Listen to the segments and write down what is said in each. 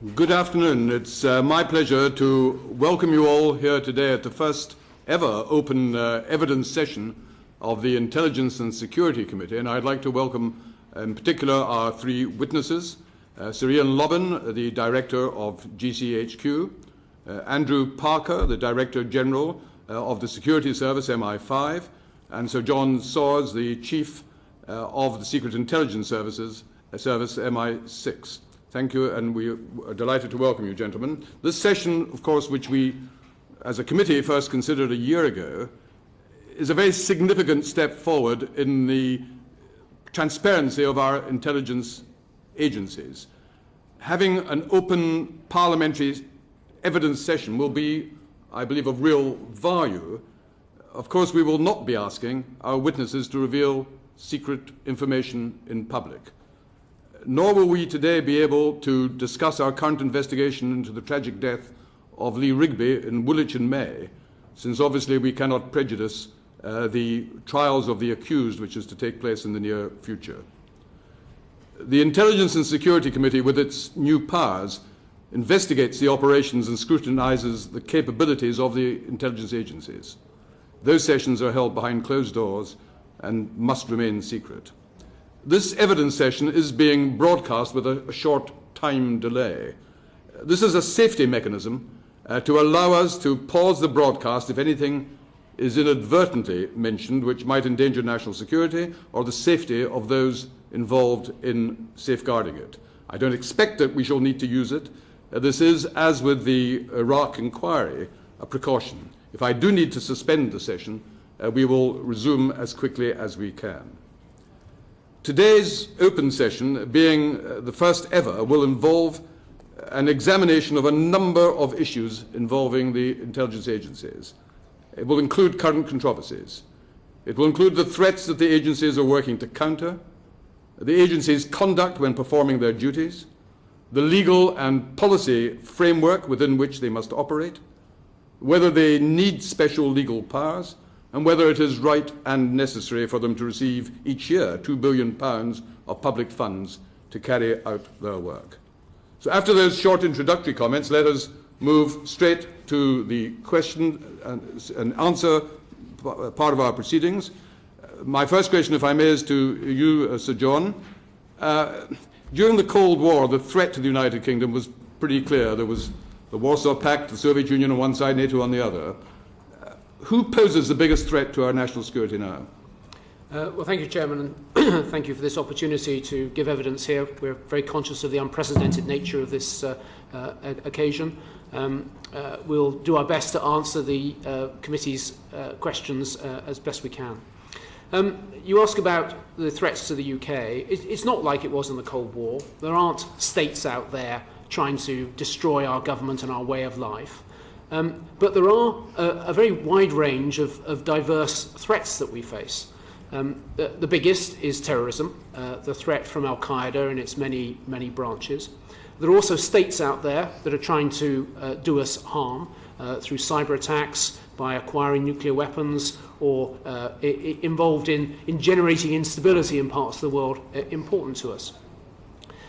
Good afternoon. It's my pleasure to welcome you all here today at the first ever open evidence session of the Intelligence and Security Committee, and I'd like to welcome in particular our three witnesses, Sir Ian Lobban, the Director of GCHQ, Andrew Parker, the Director General of the Security Service, MI5, and Sir John Sawers, the Chief of the Secret Intelligence Service, MI6. Thank you, and we are delighted to welcome you, gentlemen. This session, of course, which we, as a committee, first considered a year ago, is a very significant step forward in the transparency of our intelligence agencies. Having an open parliamentary evidence session will be, I believe, of real value. Of course, we will not be asking our witnesses to reveal secret information in public. Nor will we today be able to discuss our current investigation into the tragic death of Lee Rigby in Woolwich in May, since obviously we cannot prejudice the trials of the accused, which is to take place in the near future. The Intelligence and Security Committee, with its new powers, investigates the operations and scrutinizes the capabilities of the intelligence agencies. Those sessions are held behind closed doors and must remain secret. This evidence session is being broadcast with a short time delay. This is a safety mechanism to allow us to pause the broadcast if anything is inadvertently mentioned which might endanger national security or the safety of those involved in safeguarding it. I don't expect that we shall need to use it. This is, as with the Iraq inquiry, a precaution. If I do need to suspend the session, we will resume as quickly as we can. Today's open session, being the first ever, will involve an examination of a number of issues involving the intelligence agencies. It will include current controversies. It will include the threats that the agencies are working to counter, the agencies' conduct when performing their duties, the legal and policy framework within which they must operate, whether they need special legal powers, and whether it is right and necessary for them to receive each year £2 billion of public funds to carry out their work. So after those short introductory comments, let us move straight to the question and answer part of our proceedings. My first question, if I may, is to you, Sir John. During the Cold War, the threat to the United Kingdom was pretty clear. There was the Warsaw Pact, the Soviet Union on one side, NATO on the other. Who poses the biggest threat to our national security now? Well, thank you, Chairman, and thank you for this opportunity to give evidence here. We're very conscious of the unprecedented nature of this occasion. We'll do our best to answer the committee's questions as best we can. You ask about the threats to the UK. It's not like it was in the Cold War. There aren't states out there trying to destroy our government and our way of life. But there are a very wide range of diverse threats that we face. The biggest is terrorism, the threat from Al-Qaeda and its many, many branches. There are also states out there that are trying to do us harm through cyber attacks, by acquiring nuclear weapons, or involved in generating instability in parts of the world important to us.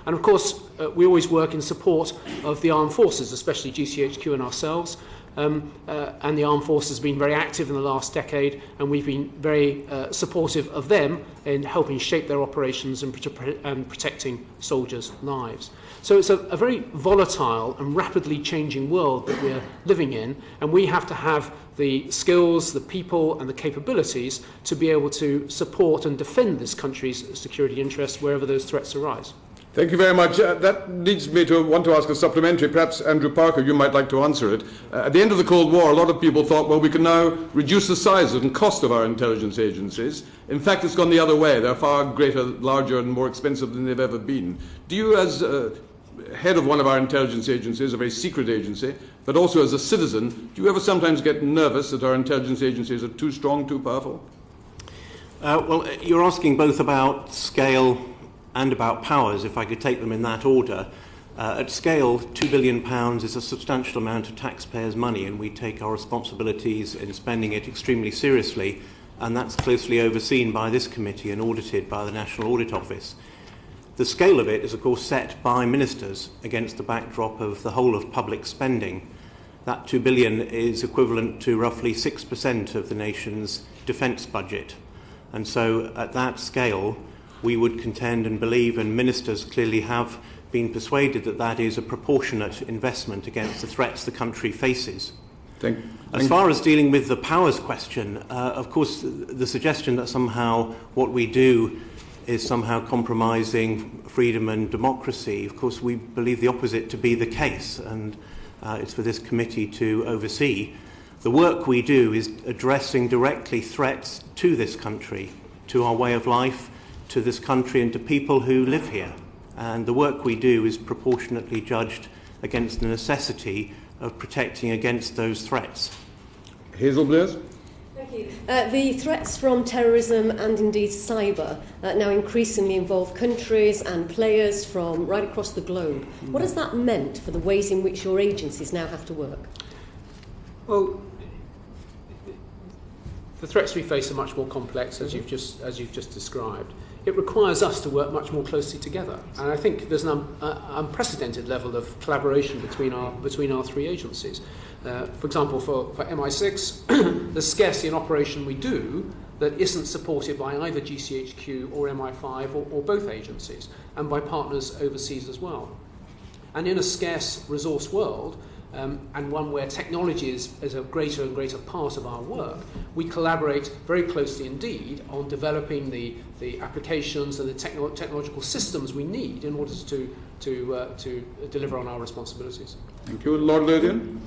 And of course, we always work in support of the armed forces, especially GCHQ and ourselves. And the armed forces have been very active in the last decade, and we've been very supportive of them in helping shape their operations and protecting soldiers' lives. So it's a very volatile and rapidly changing world that we're living in, and we have to have the skills, the people, and the capabilities to be able to support and defend this country's security interests wherever those threats arise. Thank you very much. That leads me to want to ask a supplementary. Perhaps, Andrew Parker, you might like to answer it. At the end of the Cold War, a lot of people thought, well, we can now reduce the size and cost of our intelligence agencies. In fact, it's gone the other way. They're far greater, larger, and more expensive than they've ever been. Do you, as head of one of our intelligence agencies, a very secret agency, but also as a citizen, do you ever sometimes get nervous that our intelligence agencies are too strong, too powerful? Well, you're asking both about scale and about powers, if I could take them in that order. At scale, £2 billion is a substantial amount of taxpayers' money, and we take our responsibilities in spending it extremely seriously, and that's closely overseen by this committee and audited by the National Audit Office. The scale of it is, of course, set by ministers against the backdrop of the whole of public spending. That 2 billion is equivalent to roughly 6% of the nation's defence budget. And so at that scale, we would contend and believe, and ministers clearly have been persuaded, that that is a proportionate investment against the threats the country faces. As far as dealing with the powers question, of course, the suggestion that somehow what we do is somehow compromising freedom and democracy, of course, we believe the opposite to be the case, and it's for this committee to oversee. The work we do is addressing directly threats to this country, to our way of life, to this country and to people who live here. And the work we do is proportionately judged against the necessity of protecting against those threats. Hazel Blaise? Thank you. The threats from terrorism and indeed cyber now increasingly involve countries and players from right across the globe. What has that meant for the ways in which your agencies now have to work? Well, the threats we face are much more complex, as you've just described. It requires us to work much more closely together, and I think there's an unprecedented level of collaboration between our three agencies. For example, for MI6, there's scarcely an operation we do that isn't supported by either GCHQ or MI5 or both agencies, and by partners overseas as well. And in a scarce resource world, and one where technology is a greater and greater part of our work, we collaborate very closely indeed on developing the applications and the technological systems we need in order to deliver on our responsibilities. Thank you. Lord Lothian?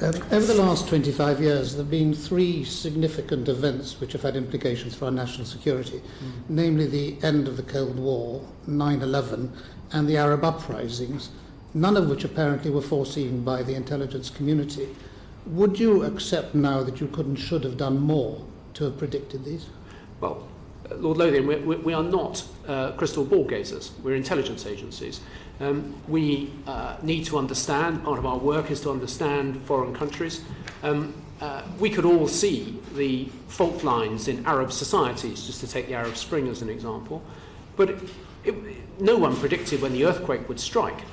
Over the last 25 years, there have been three significant events which have had implications for our national security, namely the end of the Cold War, 9/11, and the Arab uprisings, none of which apparently were foreseen by the intelligence community. Would you accept now that you could and should have done more to have predicted these? Well, Lord Lothian, we are not crystal ball gazers. We're intelligence agencies. We need to understand, part of our work is to understand foreign countries. We could all see the fault lines in Arab societies, just to take the Arab Spring as an example. But no one predicted when the earthquake would strike.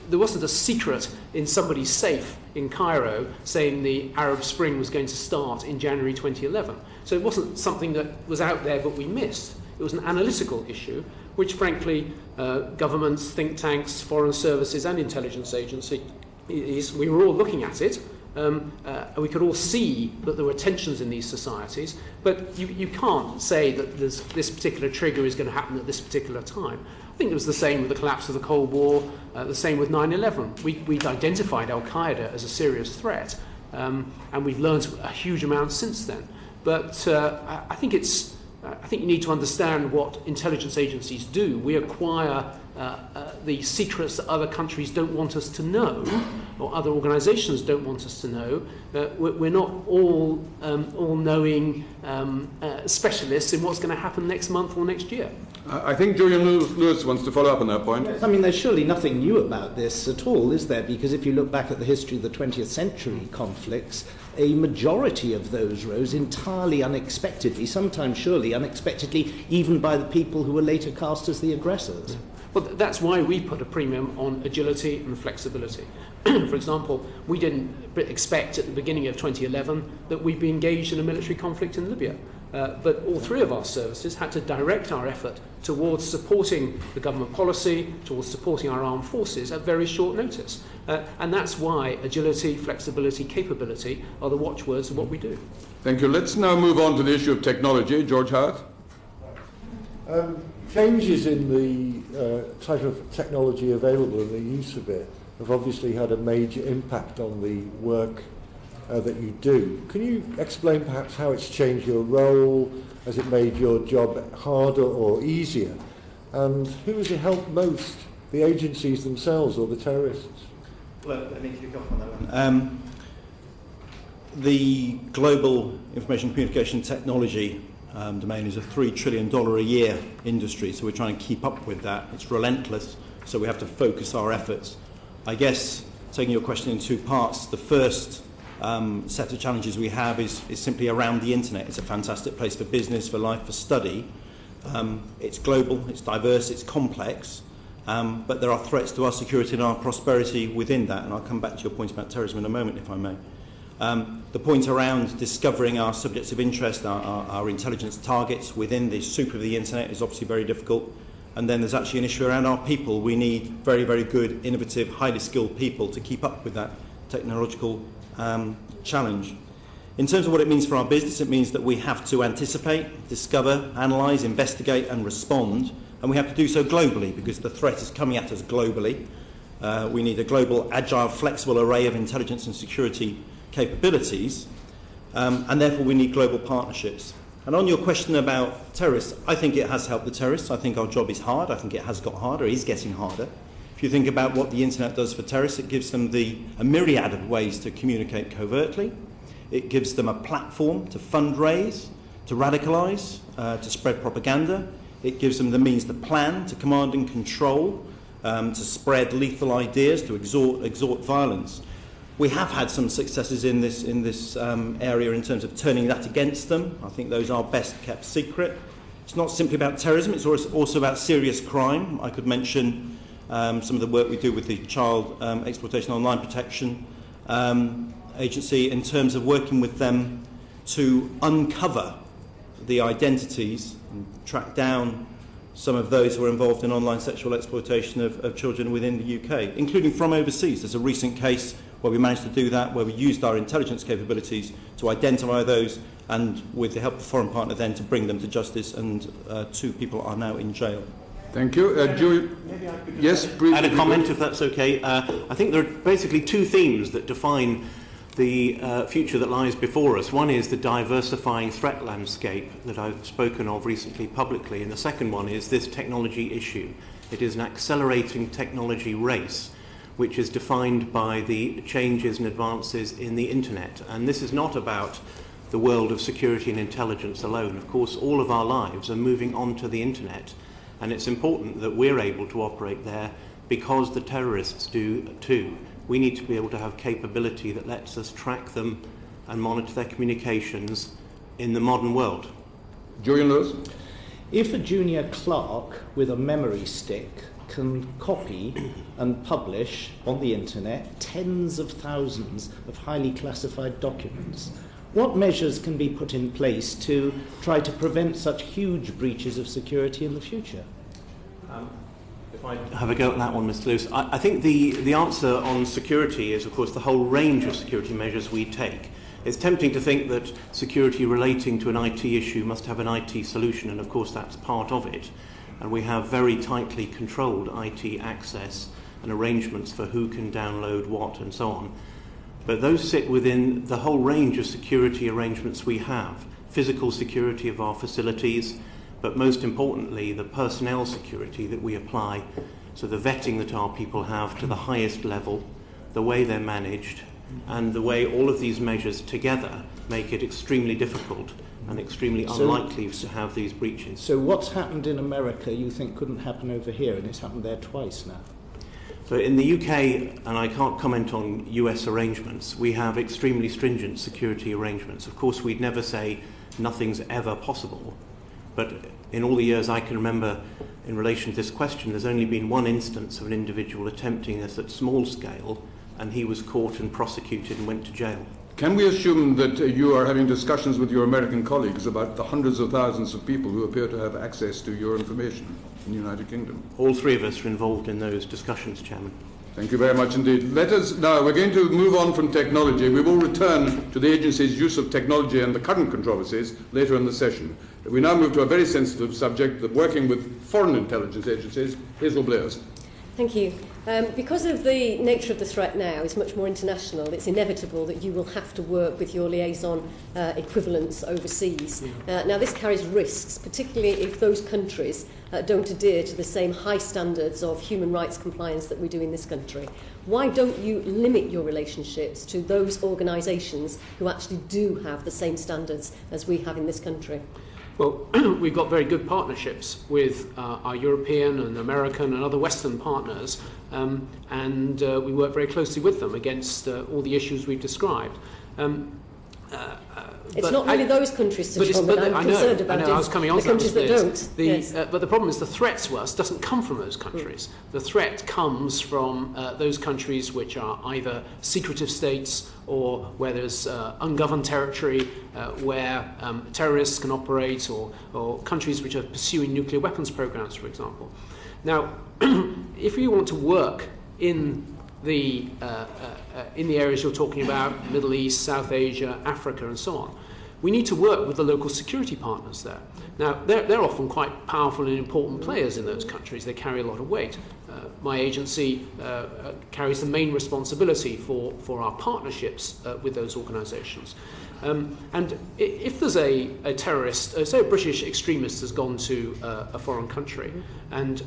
There wasn't a secret in somebody's safe in Cairo saying the Arab Spring was going to start in January 2011. So it wasn't something that was out there but we missed. It was an analytical issue, which frankly governments, think tanks, foreign services and intelligence agencies, we were all looking at it. And we could all see that there were tensions in these societies, but you can't say that this particular trigger is going to happen at this particular time. I think it was the same with the collapse of the Cold War, the same with 9/11. We'd identified Al-Qaeda as a serious threat, and we've learned a huge amount since then. But I think you need to understand what intelligence agencies do. We acquire the secrets that other countries don't want us to know, or other organisations don't want us to know. We're not all knowing specialists in what's going to happen next month or next year. I think Julian Lewis wants to follow up on that point. Yes, I mean, there's surely nothing new about this at all, is there? Because if you look back at the history of the 20th century conflicts, a majority of those rose entirely unexpectedly, sometimes surely unexpectedly, even by the people who were later cast as the aggressors. Well, that's why we put a premium on agility and flexibility. For example, we didn't expect at the beginning of 2011 that we'd be engaged in a military conflict in Libya. But all three of our services had to direct our effort towards supporting the government policy, towards supporting our armed forces at very short notice. And that's why agility, flexibility, capability are the watchwords of what we do. Thank you. Let's now move on to the issue of technology. George Howard. Changes in the type of technology available and the use of it have obviously had a major impact on the work that you do. Can you explain perhaps how it's changed your role? Has it made your job harder or easier? And who has it helped most, the agencies themselves or the terrorists? Well, let me kick off on that one. The global information communication technology domain is a $3 trillion a year industry, so we're trying to keep up with that. It's relentless, so we have to focus our efforts. I guess, taking your question in two parts, the first set of challenges we have is simply around the internet. It's a fantastic place for business, for life, for study. It's global, it's diverse, it's complex, but there are threats to our security and our prosperity within that, and I'll come back to your point about terrorism in a moment, if I may. The point around discovering our subjects of interest, our intelligence targets within the soup of the internet is obviously very difficult. And then there's actually an issue around our people. We need very, very good, innovative, highly skilled people to keep up with that technological challenge. In terms of what it means for our business, it means that we have to anticipate, discover, analyse, investigate and respond. And we have to do so globally because the threat is coming at us globally. We need a global, agile, flexible array of intelligence and security capabilities. And therefore we need global partnerships. And on your question about terrorists, I think it has helped the terrorists. I think our job is hard. I think it has got harder, is getting harder. If you think about what the internet does for terrorists, it gives them a myriad of ways to communicate covertly. It gives them a platform to fundraise, to radicalise, to spread propaganda. It gives them the means to plan, to command and control, to spread lethal ideas, to exhort violence. We have had some successes in this area in terms of turning that against them. I think those are best kept secret. It's not simply about terrorism, it's also about serious crime. I could mention some of the work we do with the Child Exploitation Online Protection Agency in terms of working with them to uncover the identities and track down some of those who are involved in online sexual exploitation of children within the UK, including from overseas. There's a recent case where we managed to do that, where we used our intelligence capabilities to identify those and, with the help of a foreign partner, then to bring them to justice, and 2 people are now in jail. Thank you. Julie? Maybe I could yes, add a comment, if that's okay. I think there are basically 2 themes that define the future that lies before us. One is the diversifying threat landscape that I've spoken of recently publicly, and the second one is this technology issue. It is an accelerating technology race, which is defined by the changes and advances in the internet. And this is not about the world of security and intelligence alone. Of course, all of our lives are moving onto the internet, and it's important that we're able to operate there because the terrorists do too. We need to be able to have capability that lets us track them and monitor their communications in the modern world. Julian Lewis? If a junior clerk with a memory stick can copy and publish on the internet tens of thousands of highly classified documents, what measures can be put in place to try to prevent such huge breaches of security in the future? If I have a go at that one, Mr. Lewis, I think the answer on security is, of course, the whole range of security measures we take. It's tempting to think that security relating to an IT issue must have an IT solution, and of course that's part of it. And we have very tightly controlled IT access and arrangements for who can download what and so on. But those sit within the whole range of security arrangements we have. Physical security of our facilities, but most importantly, the personnel security that we apply. So the vetting that our people have to the highest level, the way they're managed, and the way all of these measures together make it extremely difficult and extremely unlikely to have these breaches. So what's happened in America you think couldn't happen over here, and it's happened there twice now? So in the UK, and I can't comment on US arrangements, we have extremely stringent security arrangements. Of course, we'd never say nothing's ever possible, but in all the years I can remember in relation to this question, there's only been one instance of an individual attempting this at small scale, and he was caught and prosecuted and went to jail. Can we assume that you are having discussions with your American colleagues about the hundreds of thousands of people who appear to have access to your information in the United Kingdom? All 3 of us are involved in those discussions, Chairman. Thank you very much indeed. Now, we're going to move on from technology. We will return to the agency's use of technology and the current controversies later in the session. We now move to a very sensitive subject, the working with foreign intelligence agencies. Hazel Blairs. Thank you. Because of the nature of the threat now is much more international, it's inevitable that you will have to work with your liaison equivalents overseas. Now, this carries risks, particularly if those countries don't adhere to the same high standards of human rights compliance that we do in this country. Why don't you limit your relationships to those organisations who actually do have the same standards as we have in this country? Well, we've got very good partnerships with our European and American and other Western partners, and we work very closely with them against all the issues we've described. It's not really those countries, Sir John, that I'm concerned about. I was coming on the to countries that don't. But the problem is the threat to us doesn't come from those countries. The threat comes from those countries which are either secretive states or where there's ungoverned territory where terrorists can operate, or countries which are pursuing nuclear weapons programs, for example. Now, if you want to work in the areas you're talking about, Middle East, South Asia, Africa, and so on, we need to work with the local security partners there. Now, they're often quite powerful and important players in those countries. They carry a lot of weight. My agency carries the main responsibility for our partnerships with those organisations. And if there's a terrorist, say a British extremist has gone to a foreign country, and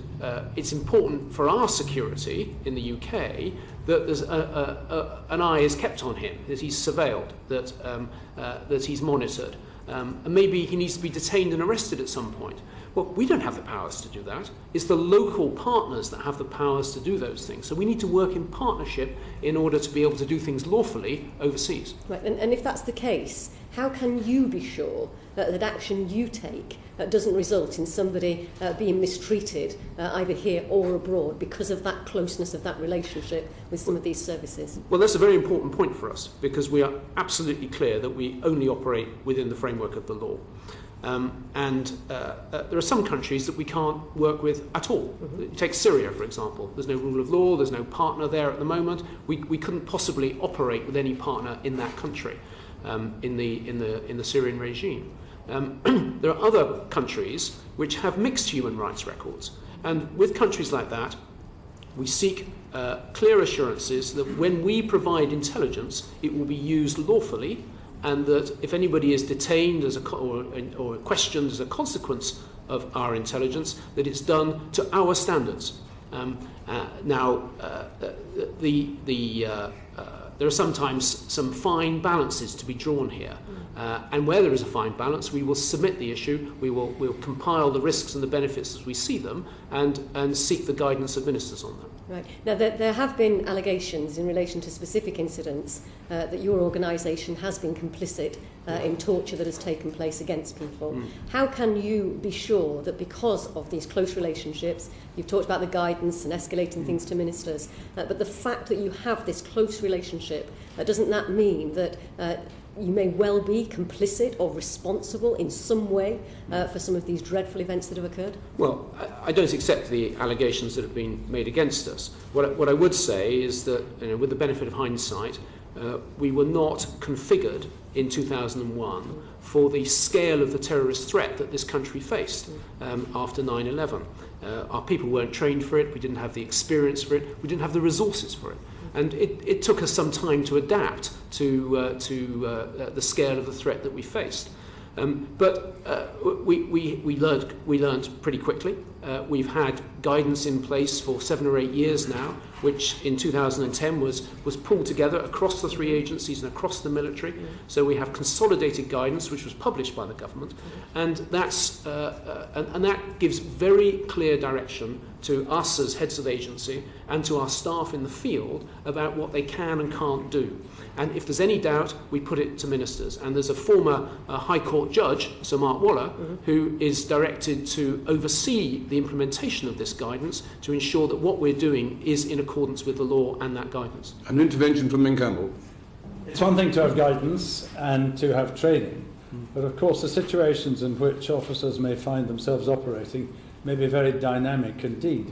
it's important for our security in the UK that there's an eye is kept on him, that he's surveilled, that he's monitored, and maybe he needs to be detained and arrested at some point. Well, we don't have the powers to do that. It's the local partners that have the powers to do those things. So we need to work in partnership in order to be able to do things lawfully overseas. Right, and if that's the case, how can you be sure that action you take doesn't result in somebody being mistreated either here or abroad because of that closeness of that relationship with some of these services? Well, that's a very important point for us, because we are absolutely clear that we only operate within the framework of the law. There are some countries that we can't work with at all. Take Syria, for example. There's no rule of law, there's no partner there at the moment. We couldn't possibly operate with any partner in that country, in the Syrian regime. There are other countries which have mixed human rights records. And with countries like that, we seek clear assurances that when we provide intelligence, it will be used lawfully, and that if anybody is detained or questioned as a consequence of our intelligence, that it's done to our standards. There are sometimes some fine balances to be drawn here. And where there is a fine balance, we will submit the issue, we'll compile the risks and the benefits as we see them, and seek the guidance of ministers on them. Right. Now, there have been allegations in relation to specific incidents that your organisation has been complicit in torture that has taken place against people. How can you be sure that because of these close relationships, you've talked about the guidance and escalating things to ministers, but the fact that you have this close relationship, doesn't that mean that you may well be complicit or responsible in some way for some of these dreadful events that have occurred? Well, I don't accept the allegations that have been made against us. What I would say is that, with the benefit of hindsight, we were not configured in 2001 for the scale of the terrorist threat that this country faced after 9/11. Our people weren't trained for it, we didn't have the experience for it, we didn't have the resources for it. And it took us some time to adapt to the scale of the threat that we faced. But we learned pretty quickly. We've had guidance in place for 7 or 8 years now, which in 2010 was pulled together across the 3 agencies and across the military. So we have consolidated guidance, which was published by the government, and that gives very clear direction to us as heads of agency and to our staff in the field about what they can and can't do. And if there's any doubt, we put it to ministers. And there's a former High Court judge, Sir Mark Waller, who is directed to oversee the implementation of this guidance to ensure that what we're doing is in accordance with the law and that guidance. An intervention from Min Campbell. It's one thing to have guidance and to have training, but of course the situations in which officers may find themselves operating may be very dynamic indeed.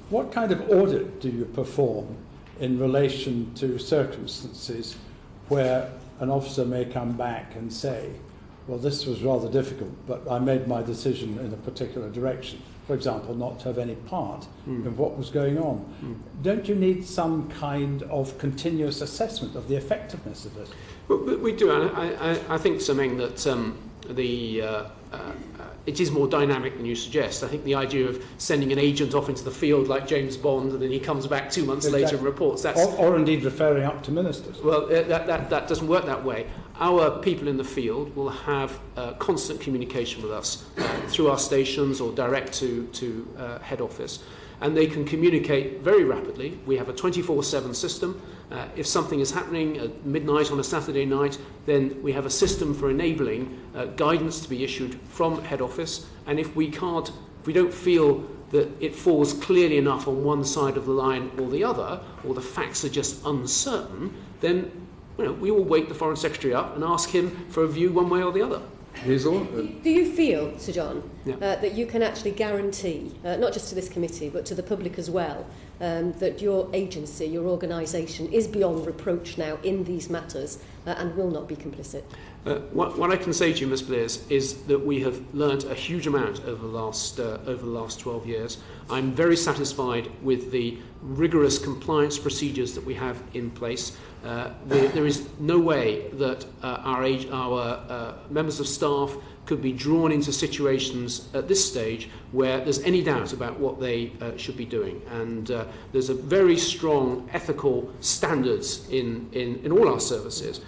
What kind of audit do you perform in relation to circumstances where an officer may come back and say, well, this was rather difficult, but I made my decision in a particular direction? For example, not to have any part in what was going on. Don't you need some kind of continuous assessment of the effectiveness of it? Well, we do. I think, Sir Meng, that it is more dynamic than you suggest. I think the idea of sending an agent off into the field like James Bond and then he comes back 2 months later and reports, that's... Or indeed referring up to ministers. Well, that doesn't work that way. Our people in the field will have constant communication with us through our stations or direct to head office. and they can communicate very rapidly. We have a 24/7 system. If something is happening at midnight on a Saturday night, then we have a system for enabling guidance to be issued from head office. And if we don't feel that it falls clearly enough on one side of the line or the other, or the facts are just uncertain, then we will wake the Foreign Secretary up and ask him for a view one way or the other. Do you feel, Sir John, that you can actually guarantee, not just to this committee, but to the public as well, that your agency, your organisation, is beyond reproach now in these matters and will not be complicit? What I can say to you, Ms. Blears, is that we have learnt a huge amount over the last 12 years. I'm very satisfied with the rigorous compliance procedures that we have in place. There is no way that our members of staff could be drawn into situations at this stage where there's any doubt about what they should be doing. And there's a very strong ethical standards in all our services.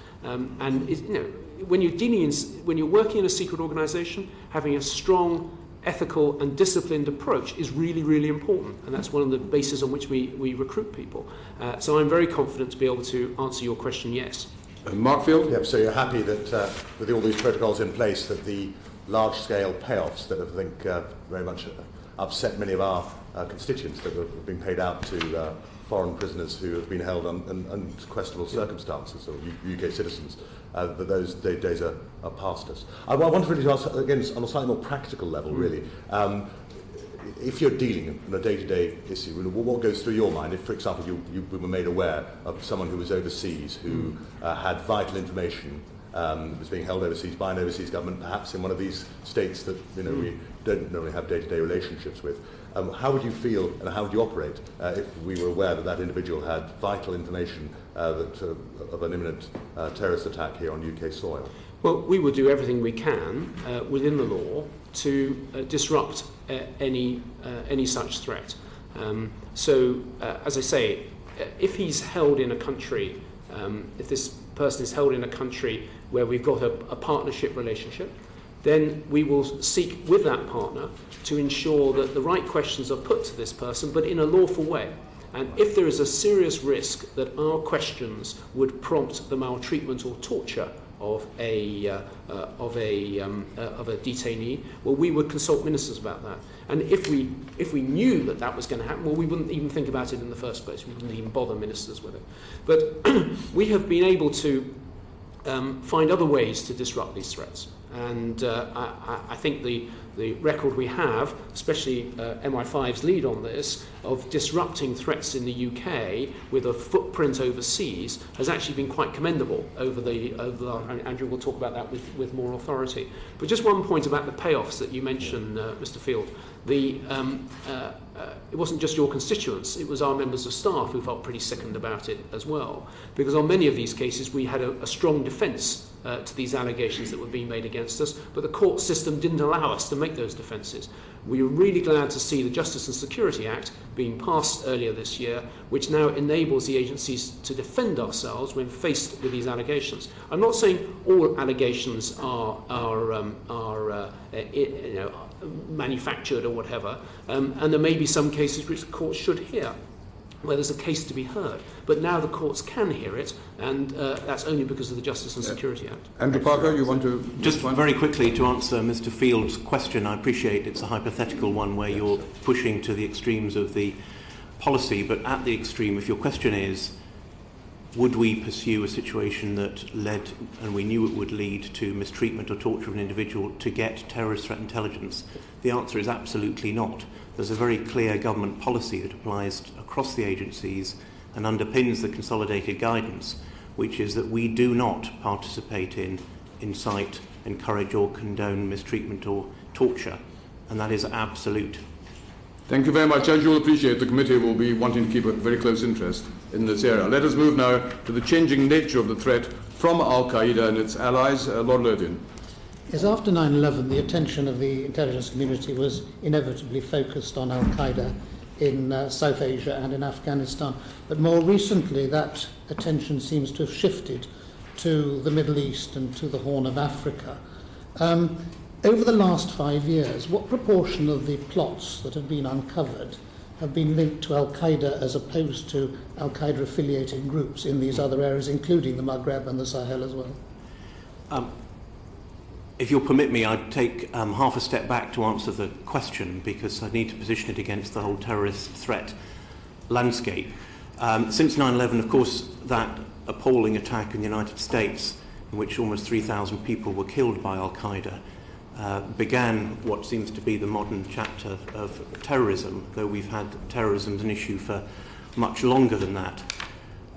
When you're working in a secret organisation, having a strong ethical and disciplined approach is really, really important, and that's one of the bases on which we recruit people. So I'm very confident to be able to answer your question, yes. Mark Field? Yep, so you're happy that with all these protocols in place that the large-scale payoffs that I think very much upset many of our constituents that have been paid out to foreign prisoners who have been held on questionable circumstances, or UK citizens, that those days are past us. I want to really ask, again, on a slightly more practical level, really. If you're dealing on a day-to-day issue, what goes through your mind if, for example, you were made aware of someone who was overseas, who had vital information, was being held overseas by an overseas government, perhaps in one of these states that we don't normally have day-to-day relationships with? How would you feel and how would you operate if we were aware that that individual had vital information of an imminent terrorist attack here on UK soil? Well, we would do everything we can within the law to disrupt any such threat. As I say, if he's held in a country, if this person is held in a country where we've got a partnership relationship, then we will seek with that partner to ensure that the right questions are put to this person, but in a lawful way. And if there is a serious risk that our questions would prompt the maltreatment or torture of a detainee, well, we would consult ministers about that. And if we knew that that was going to happen, well, we wouldn't even think about it in the first place. We wouldn't even bother ministers with it. But we have been able to find other ways to disrupt these threats. And I think the record we have, especially MI5's lead on this, of disrupting threats in the UK with a footprint overseas has actually been quite commendable over the Andrew will talk about that with more authority. But just one point about the payoffs that you mentioned, Mr. Field. It wasn't just your constituents, it was our members of staff who felt pretty sickened about it as well. Because on many of these cases we had a strong defence to these allegations that were being made against us, but the court system didn't allow us to make those defences. We were really glad to see the Justice and Security Act being passed earlier this year, which now enables the agencies to defend ourselves when faced with these allegations. I'm not saying all allegations are manufactured or whatever, and there may be some cases which the courts should hear, where there's a case to be heard. But now the courts can hear it, and that's only because of the Justice and Security Act. Andrew Parker, you want to... Just very quickly to answer Mr. Field's question, I appreciate it's a hypothetical one where you're pushing to the extremes of the policy, but at the extreme, if your question is, would we pursue a situation that led, and we knew it would lead to mistreatment or torture of an individual to get terrorist threat intelligence? The answer is absolutely not. There's a very clear government policy that applies across the agencies and underpins the consolidated guidance, which is that we do not participate in, incite, encourage or condone mistreatment or torture, and that is absolute. Thank you very much. As you'll appreciate, the committee will be wanting to keep a very close interest in this area. Let us move now to the changing nature of the threat from Al-Qaeda and its allies. Lord Lothian. Yes, after 9/11, the attention of the intelligence community was inevitably focused on Al-Qaeda in South Asia and in Afghanistan. But more recently, that attention seems to have shifted to the Middle East and to the Horn of Africa. Over the last 5 years, what proportion of the plots that have been uncovered have been linked to Al-Qaeda as opposed to Al-Qaeda affiliated groups in these other areas, including the Maghreb and the Sahel as well? If you'll permit me, I'd take half a step back to answer the question, because I need to position it against the whole terrorist threat landscape. Since 9/11, of course, that appalling attack in the United States, in which almost 3,000 people were killed by Al-Qaeda, began what seems to be the modern chapter of terrorism, though we've had terrorism as an issue for much longer than that.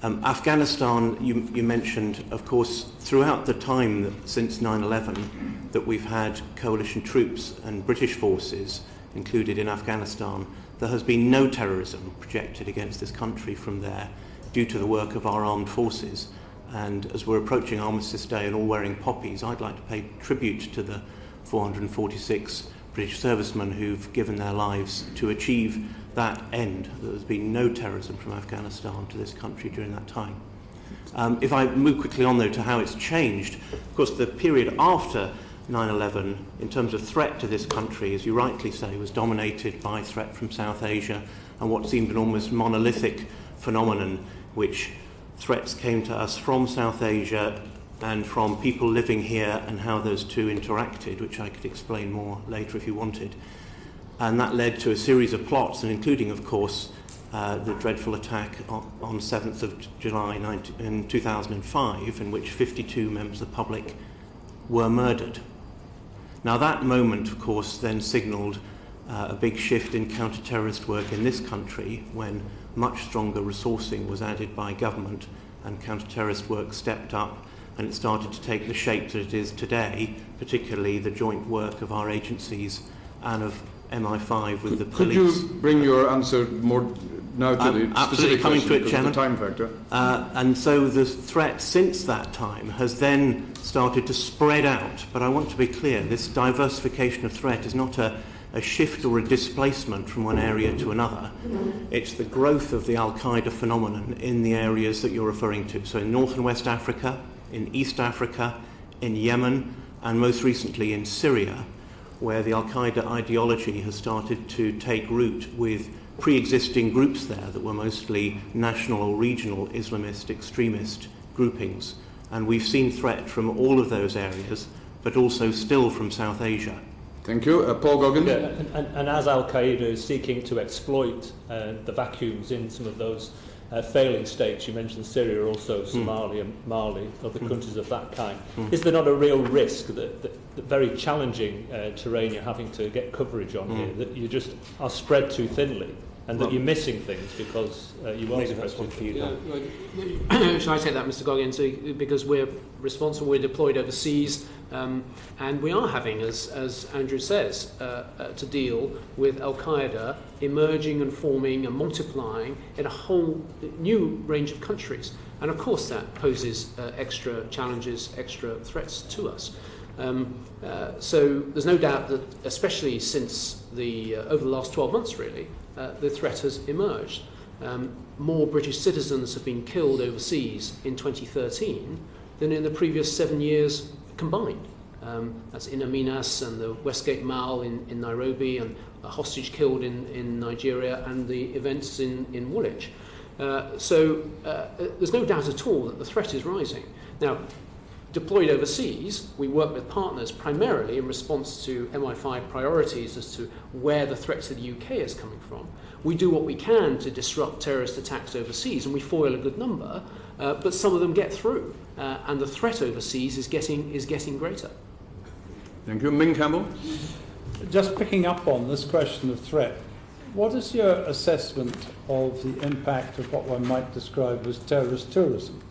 Afghanistan, you mentioned, of course, throughout the time since 9/11 that we've had coalition troops and British forces included in Afghanistan, there has been no terrorism projected against this country from there due to the work of our armed forces. And as we're approaching Armistice Day and all wearing poppies, I'd like to pay tribute to the 446 British servicemen who've given their lives to achieve that end. There's been no terrorism from Afghanistan to this country during that time. If I move quickly on, though, to how it's changed, of course, the period after 9/11, in terms of threat to this country, as you rightly say, was dominated by threat from South Asia and what seemed an almost monolithic phenomenon, which threats came to us from South Asia and from people living here, and how those two interacted, which I could explain more later if you wanted. And that led to a series of plots, and including, of course, the dreadful attack on 7th of July in 2005, in which 52 members of the public were murdered. Now, that moment, of course, then signalled a big shift in counter-terrorist work in this country, when much stronger resourcing was added by government and counter-terrorist work stepped up, and it started to take the shape that it is today, particularly the joint work of our agencies and of MI5 with the police. Could you bring your answer more now to the specific coming to it, because Chairman. of the time factor? And so the threat since that time has then started to spread out. But I want to be clear, this diversification of threat is not a shift or a displacement from one area to another. It's the growth of the Al-Qaeda phenomenon in the areas that you're referring to. So in North and West Africa, in East Africa, in Yemen, and most recently in Syria, where the Al-Qaeda ideology has started to take root with pre-existing groups there that were mostly national or regional Islamist extremist groupings. And we've seen threat from all of those areas, but also still from South Asia. Thank you. Paul Goggins? Yeah, and as Al-Qaeda is seeking to exploit the vacuums in some of those failing states, you mentioned Syria, also Somalia, Mali, other countries of that kind. Is there not a real risk that very challenging terrain you're having to get coverage on here, that you just are spread too thinly, and that you're missing things because you won't spread too thinly? Shall I take that, Mr. Goggins? Because we're responsible, we're deployed overseas, and we are having, as Andrew says, to deal with Al-Qaeda emerging and forming and multiplying in a whole new range of countries. And of course that poses extra challenges, extra threats to us. So there's no doubt that, especially since over the last 12 months really, the threat has emerged. More British citizens have been killed overseas in 2013 than in the previous 7 years combined. That's in Aminas and the Westgate Mall in Nairobi, and a hostage killed in Nigeria, and the events in Woolwich. So there's no doubt at all that the threat is rising. Now, deployed overseas, we work with partners primarily in response to MI5 priorities as to where the threat to the UK is coming from. We do what we can to disrupt terrorist attacks overseas, and we foil a good number, but some of them get through, and the threat overseas is getting greater. Thank you. Ming Campbell? Just picking up on this question of threat, what is your assessment of the impact of what one might describe as terrorist tourism?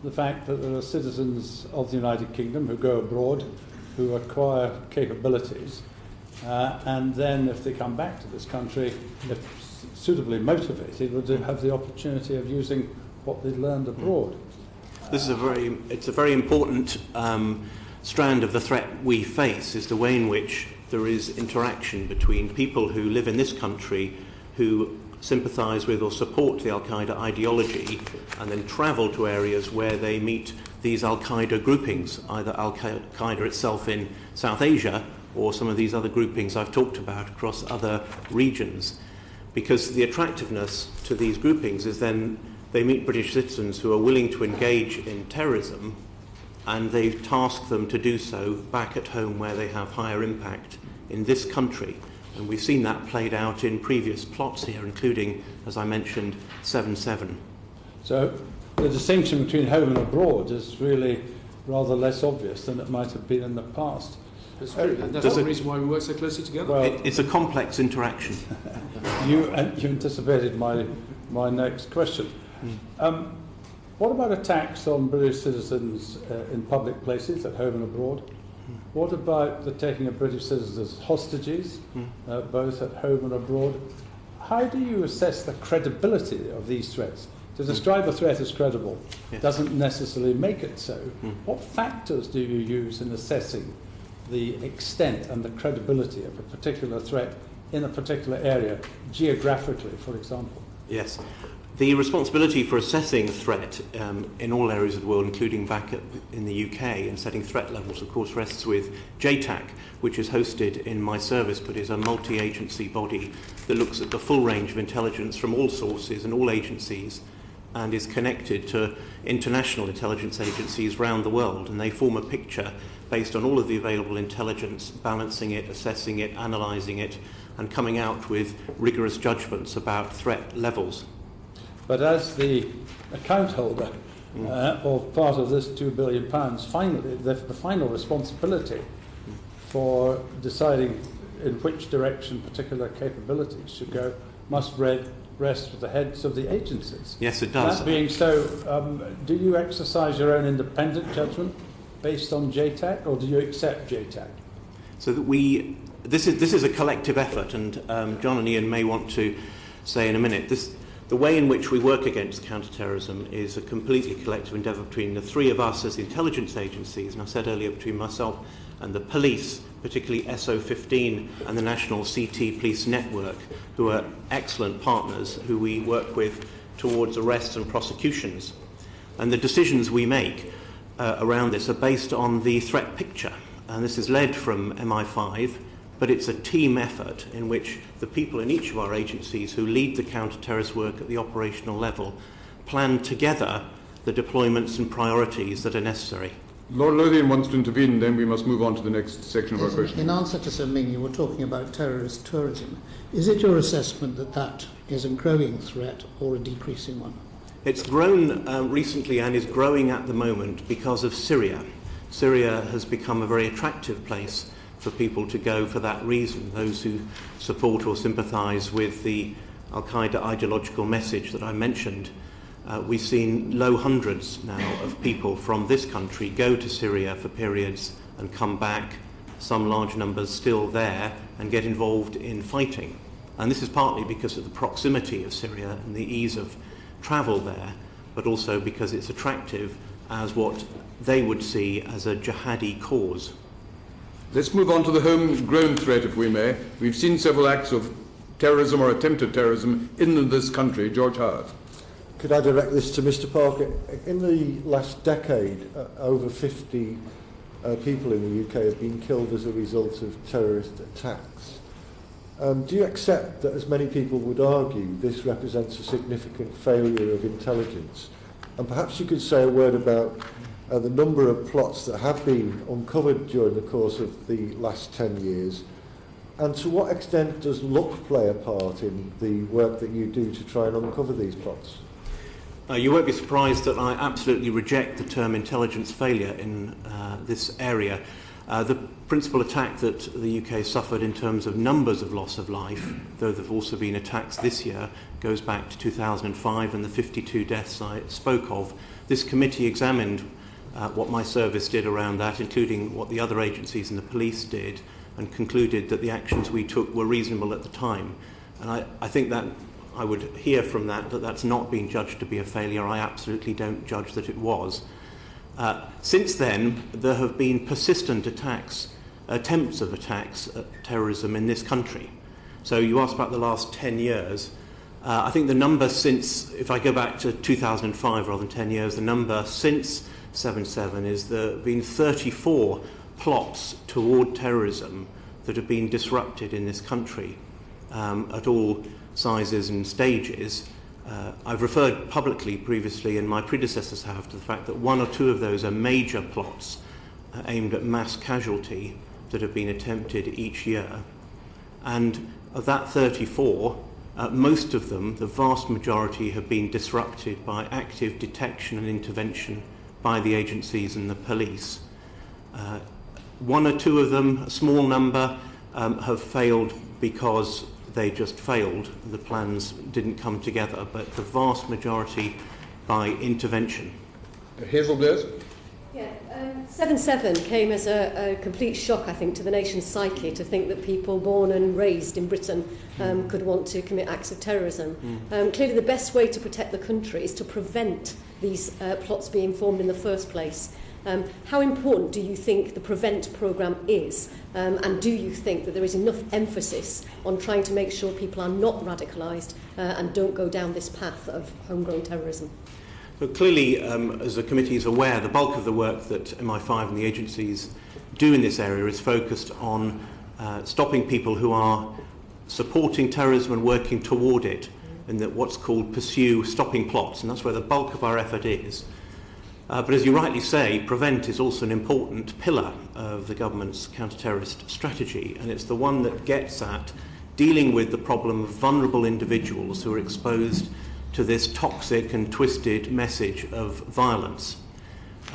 The fact that there are citizens of the United Kingdom who go abroad, who acquire capabilities, and then if they come back to this country, if suitably motivated, would have the opportunity of using what they've learned abroad. This is a very important strand of the threat we face, is the way in which there is interaction between people who live in this country who sympathise with or support the Al-Qaeda ideology and then travel to areas where they meet these Al-Qaeda groupings, either Al-Qaeda itself in South Asia or some of these other groupings I've talked about across other regions. because the attractiveness to these groupings is then they meet British citizens who are willing to engage in terrorism, and they task them to do so back at home where they have higher impact in this country. And we've seen that played out in previous plots here, including, as I mentioned, 7/7. So the distinction between home and abroad is really rather less obvious than it might have been in the past. That's true. That's the reason why we work so closely together. Well, it's a complex interaction. You anticipated my next question. What about attacks on British citizens in public places, at home and abroad? What about the taking of British citizens as hostages, both at home and abroad? How do you assess the credibility of these threats? To describe a threat as credible doesn't necessarily make it so. What factors do you use in assessing the extent and the credibility of a particular threat in a particular area, geographically, for example? Yes. The responsibility for assessing threat in all areas of the world, including back in the UK, and setting threat levels, of course, rests with JTAC, which is hosted in my service, but is a multi-agency body that looks at the full range of intelligence from all sources and all agencies, and is connected to international intelligence agencies around the world. And they form a picture based on all of the available intelligence, balancing it, assessing it, analysing it, and coming out with rigorous judgments about threat levels. But as the account holder of part of this £2 billion, finally, the final responsibility for deciding in which direction particular capabilities should go must rest with the heads of the agencies. Yes, it does. That being so, do you exercise your own independent judgment based on JTAC, or do you accept JTAC? So that this is a collective effort, and John and Ian may want to say in a minute, the way in which we work against counterterrorism is a completely collective endeavour between the three of us as the intelligence agencies, and I said earlier between myself and the police, particularly SO15 and the National CT Police Network, who are excellent partners who we work with towards arrests and prosecutions. And the decisions we make around this are based on the threat picture, and this is led from MI5, but it's a team effort in which the people in each of our agencies who lead the counter-terrorist work at the operational level plan together the deployments and priorities that are necessary. Lord Lothian wants to intervene, then we must move on to the next section of our question. In answer to Sir Ming, you were talking about terrorist tourism. Is it your assessment that that is a growing threat or a decreasing one? It's grown recently and is growing at the moment because of Syria. Syria has become a very attractive place for people to go for that reason, those who support or sympathise with the Al-Qaeda ideological message that I mentioned. We've seen low hundreds now of people from this country go to Syria for periods and come back, some large numbers still there, and get involved in fighting. And this is partly because of the proximity of Syria and the ease of travel there, but also because it's attractive as what they would see as a jihadi cause. Let's move on to the homegrown threat, if we may. We've seen several acts of terrorism or attempted terrorism in this country. George Howard. Could I direct this to Mr. Parker? In the last decade, over 50 people in the UK have been killed as a result of terrorist attacks. Do you accept that, as many people would argue, this represents a significant failure of intelligence? And perhaps you could say a word about the number of plots that have been uncovered during the course of the last 10 years, and to what extent does luck play a part in the work that you do to try and uncover these plots? You won't be surprised that I absolutely reject the term intelligence failure in this area. The principal attack that the UK suffered in terms of numbers of loss of life, though there have also been attacks this year, goes back to 2005 and the 52 deaths I spoke of. This committee examined what my service did around that, including what the other agencies and the police did, and concluded that the actions we took were reasonable at the time. And I think that I would hear from that that's not been judged to be a failure. I absolutely don't judge that it was. Since then, there have been persistent attacks, attempts of attacks at terrorism in this country. So you asked about the last 10 years. I think the number since, if I go back to 2005 rather than 10 years, the number since 7/7 is there have been 34 plots toward terrorism that have been disrupted in this country at all sizes and stages. I've referred publicly previously, and my predecessors have, to the fact that 1 or 2 of those are major plots aimed at mass casualty that have been attempted each year. And of that 34, most of them, the vast majority, have been disrupted by active detection and intervention by the agencies and the police. 1 or 2 of them, a small number, have failed because they just failed. The plans didn't come together, but the vast majority by intervention. Hazel Blaze? Yeah, 7/7 came as a complete shock, I think, to the nation's psyche, to think that people born and raised in Britain could want to commit acts of terrorism. Clearly the best way to protect the country is to prevent these plots being formed in the first place. How important do you think the PREVENT programme is? And do you think that there is enough emphasis on trying to make sure people are not radicalised and don't go down this path of homegrown terrorism? So clearly, as the committee is aware, the bulk of the work that MI5 and the agencies do in this area is focused on stopping people who are supporting terrorism and working toward it, and that what's called pursue stopping plots, and that's where the bulk of our effort is. But as you rightly say, PREVENT is also an important pillar of the government's counter-terrorist strategy, and it's the one that gets at dealing with the problem of vulnerable individuals who are exposed to this toxic and twisted message of violence.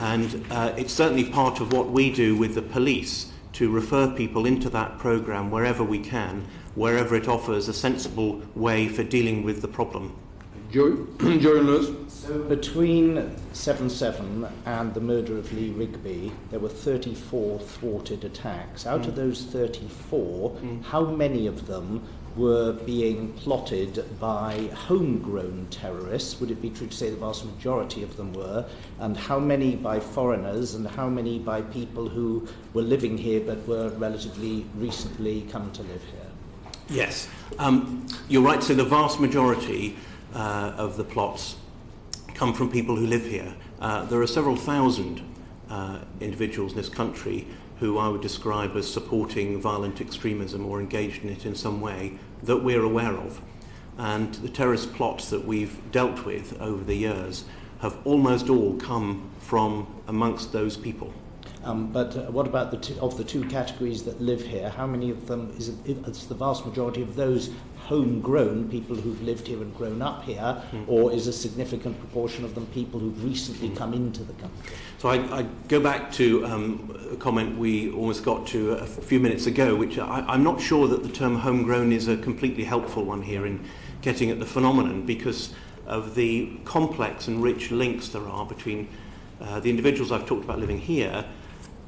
And it's certainly part of what we do with the police, to refer people into that programme wherever we can, wherever it offers a sensible way for dealing with the problem. Joey and Lewis? So between 7/7 and the murder of Lee Rigby, there were 34 thwarted attacks. Out of those 34, how many of them were being plotted by homegrown terrorists? Would it be true to say the vast majority of them were? And how many by foreigners, and how many by people who were living here but were relatively recently come to live here? Yes, you're right. So the vast majority of the plots come from people who live here. There are several thousand individuals in this country who I would describe as supporting violent extremism or engaged in it in some way that we're aware of. And the terrorist plots that we've dealt with over the years have almost all come from amongst those people. But what about the two categories that live here? How many of them is it's the vast majority of those homegrown people who've lived here and grown up here, or is a significant proportion of them people who've recently come into the country? So I go back to a comment we almost got to a few minutes ago, which I'm not sure that the term homegrown is a completely helpful one here in getting at the phenomenon, because of the complex and rich links there are between the individuals I've talked about living here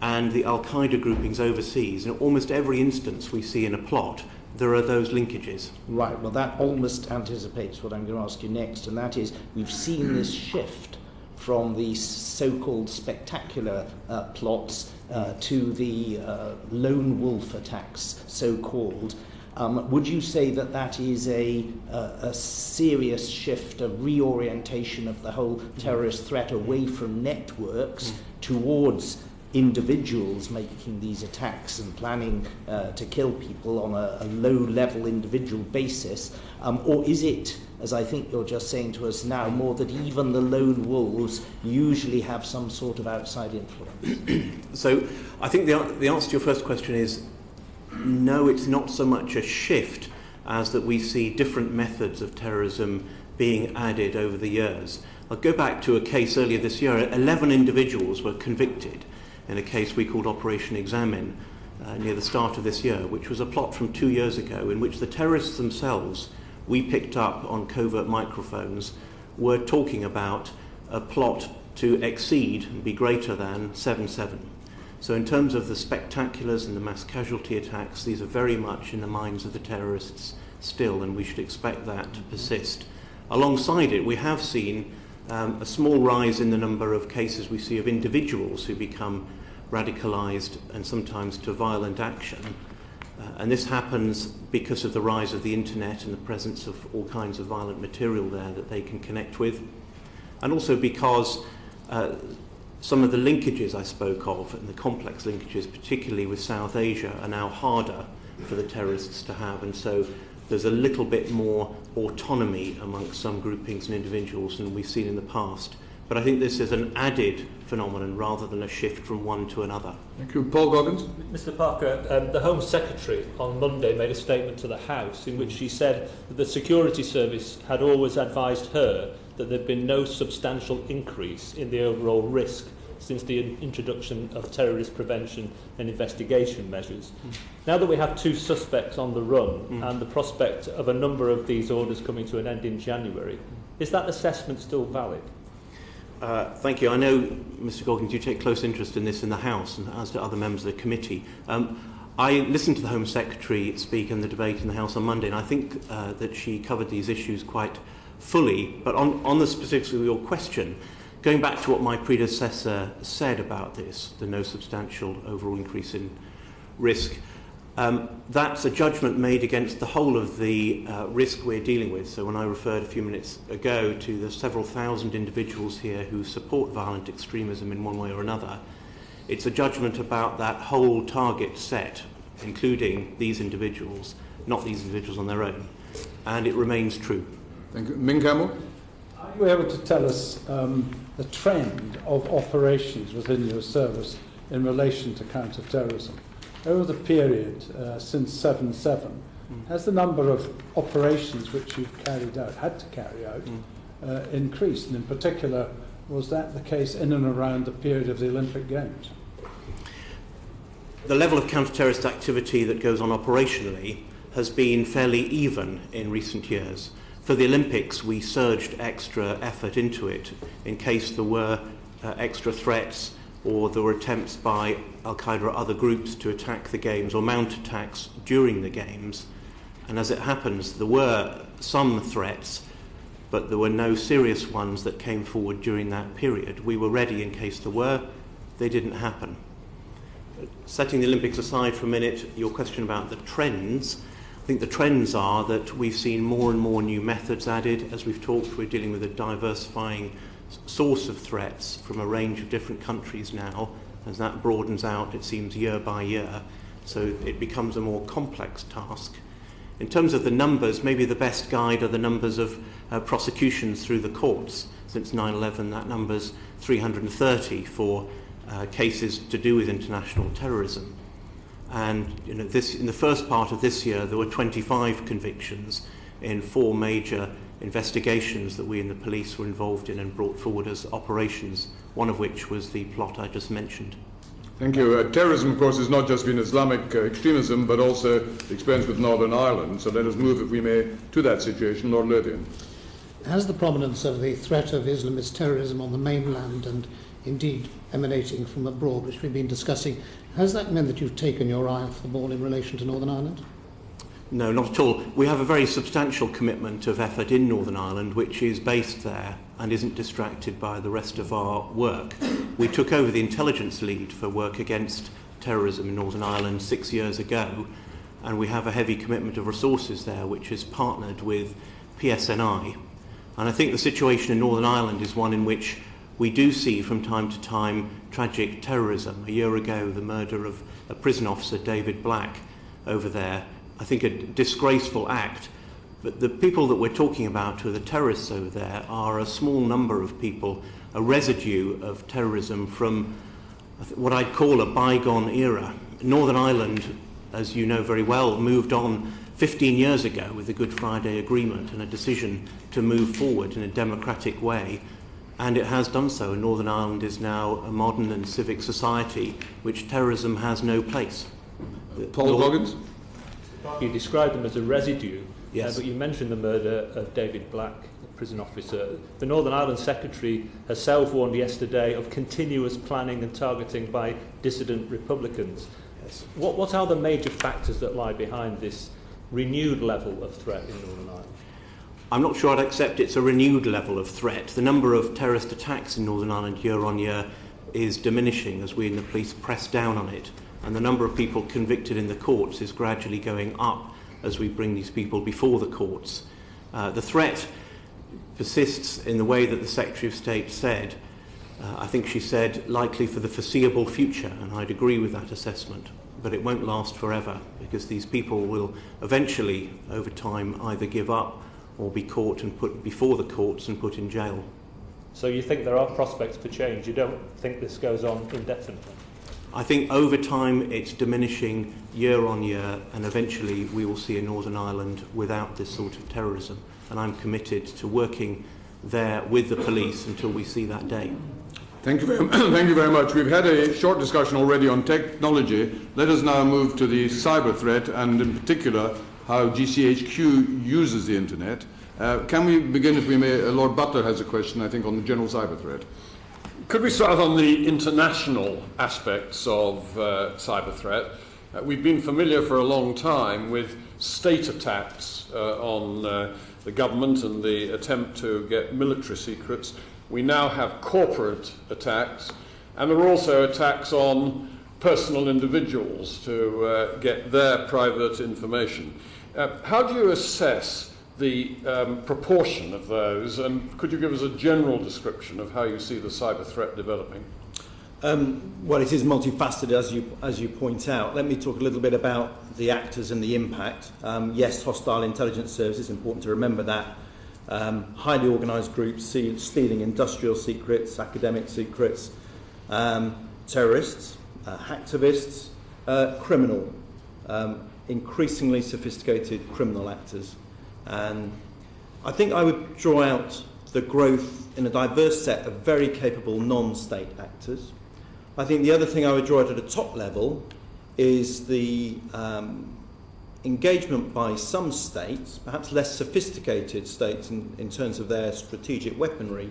and the Al-Qaeda groupings overseas. In almost every instance we see in a plot, there are those linkages. Right, well that almost anticipates what I'm going to ask you next, and that is, we've seen this shift from the so-called spectacular plots to the lone wolf attacks, so-called. Would you say that that is a serious shift, a reorientation of the whole terrorist threat away from networks towards individuals making these attacks and planning to kill people on a low-level individual basis? Or is it, as I think you're just saying to us now, more that even the lone wolves usually have some sort of outside influence? So I think the answer to your first question is no, it's not so much a shift as that we see different methods of terrorism being added over the years. I'll go back to a case earlier this year. 11 individuals were convicted in a case we called Operation Examine near the start of this year, which was a plot from 2 years ago in which the terrorists themselves, we picked up on covert microphones, were talking about a plot to exceed and be greater than 7/7. So in terms of the spectaculars and the mass casualty attacks, these are very much in the minds of the terrorists still, and we should expect that to persist. Alongside it, we have seen a small rise in the number of cases we see of individuals who become radicalised and sometimes to violent action. And this happens because of the rise of the internet and the presence of all kinds of violent material there that they can connect with. And also because some of the linkages I spoke of, and the complex linkages, particularly with South Asia, are now harder for the terrorists to have. And so there's a little bit more autonomy amongst some groupings and individuals than we've seen in the past. But I think this is an added phenomenon rather than a shift from one to another. Thank you. Paul Goggins? Mr. Parker, the Home Secretary on Monday made a statement to the House in which she said that the Security Service had always advised her that there had been no substantial increase in the overall risk since the introduction of terrorist prevention and investigation measures. Now that we have 2 suspects on the run and the prospect of a number of these orders coming to an end in January, is that assessment still valid? Thank you. I know, Mr. Calkins, you take close interest in this in the House, and as do other members of the committee. I listened to the Home Secretary speak in the debate in the House on Monday, and I think that she covered these issues quite fully. But on the specifics of your question, going back to what my predecessor said about this, the no substantial overall increase in risk, that's a judgment made against the whole of the risk we're dealing with. So when I referred a few minutes ago to the several thousand individuals here who support violent extremism in one way or another, it's a judgment about that whole target set, including these individuals, not these individuals on their own. And it remains true. Thank you. Ming Campbell? Are you able to tell us the trend of operations within your service in relation to counter-terrorism? Over the period since 7/7, has the number of operations which you've had to carry out, increased? And in particular, was that the case in and around the period of the Olympic Games? The level of counter-terrorist activity that goes on operationally has been fairly even in recent years. For the Olympics, we surged extra effort into it in case there were extra threats or there were attempts by Al-Qaeda or other groups to attack the Games or mount attacks during the Games. And as it happens, there were some threats, but there were no serious ones that came forward during that period. We were ready in case there were. They didn't happen. Setting the Olympics aside for a minute, your question about the trends, I think the trends are that we've seen more and more new methods added. As we've talked, we're dealing with a diversifying source of threats from a range of different countries now. As that broadens out, it seems, year by year, so it becomes a more complex task. In terms of the numbers, maybe the best guide are the numbers of prosecutions through the courts. Since 9/11, that number's 330 for cases to do with international terrorism. And in the first part of this year, there were 25 convictions in 4 major investigations that we in the police were involved in and brought forward as operations, one of which was the plot I just mentioned. Thank you. Terrorism, of course, has not just been Islamic extremism, but also the experience with Northern Ireland. So let us move, if we may, to that situation. Lord Lothian. Has the prominence of the threat of Islamist terrorism on the mainland and indeed emanating from abroad, which we've been discussing, has that meant that you've taken your eye off the ball in relation to Northern Ireland? No, not at all. We have a very substantial commitment of effort in Northern Ireland, which is based there and isn't distracted by the rest of our work. We took over the intelligence lead for work against terrorism in Northern Ireland 6 years ago, and we have a heavy commitment of resources there, which is partnered with PSNI. And I think the situation in Northern Ireland is one in which we do see from time to time tragic terrorism. A year ago, the murder of a prison officer, David Black, over there. I think a disgraceful act. But the people that we're talking about who are the terrorists over there are a small number of people, a residue of terrorism from what I'd call a bygone era. Northern Ireland, as you know very well, moved on 15 years ago with the Good Friday Agreement and a decision to move forward in a democratic way. And it has done so, and Northern Ireland is now a modern and civic society which terrorism has no place. Paul Goggins? You described them as a residue, yes. But you mentioned the murder of David Black, the prison officer. The Northern Ireland Secretary herself warned yesterday of continuous planning and targeting by dissident Republicans. Yes. What are the major factors that lie behind this renewed level of threat in Northern Ireland? I'm not sure I'd accept it's a renewed level of threat. The number of terrorist attacks in Northern Ireland year on year is diminishing as we in the police press down on it. And the number of people convicted in the courts is gradually going up as we bring these people before the courts. The threat persists in the way that the Secretary of State said. I think she said likely for the foreseeable future, and I'd agree with that assessment. but it won't last forever, because these people will eventually, over time, either give up or be caught and put before the courts and put in jail. So you think there are prospects for change? You don't think this goes on indefinitely? I think over time it's diminishing year on year, and eventually we will see a Northern Ireland without this sort of terrorism. And I'm committed to working there with the police until we see that day. Thank you very much. We've had a short discussion already on technology. Let us now move to the cyber threat, and in particular how GCHQ uses the internet. Can we begin, if we may? Lord Butler has a question, I think, on the general cyber threat. Could we start on the international aspects of cyber threat? We've been familiar for a long time with state attacks on the government and the attempt to get military secrets. We now have corporate attacks, and there are also attacks on personal individuals to get their private information. How do you assess the proportion of those, and could you give us a general description of how you see the cyber threat developing? Well, it is multifaceted, as you point out. Let me talk a little bit about the actors and the impact. Yes, hostile intelligence services, important to remember that. Highly organised groups stealing industrial secrets, academic secrets, terrorists, hacktivists, criminal, increasingly sophisticated criminal actors. And I think I would draw out the growth in a diverse set of very capable non-state actors. I think the other thing I would draw out at a top level is the engagement by some states, perhaps less sophisticated states in terms of their strategic weaponry,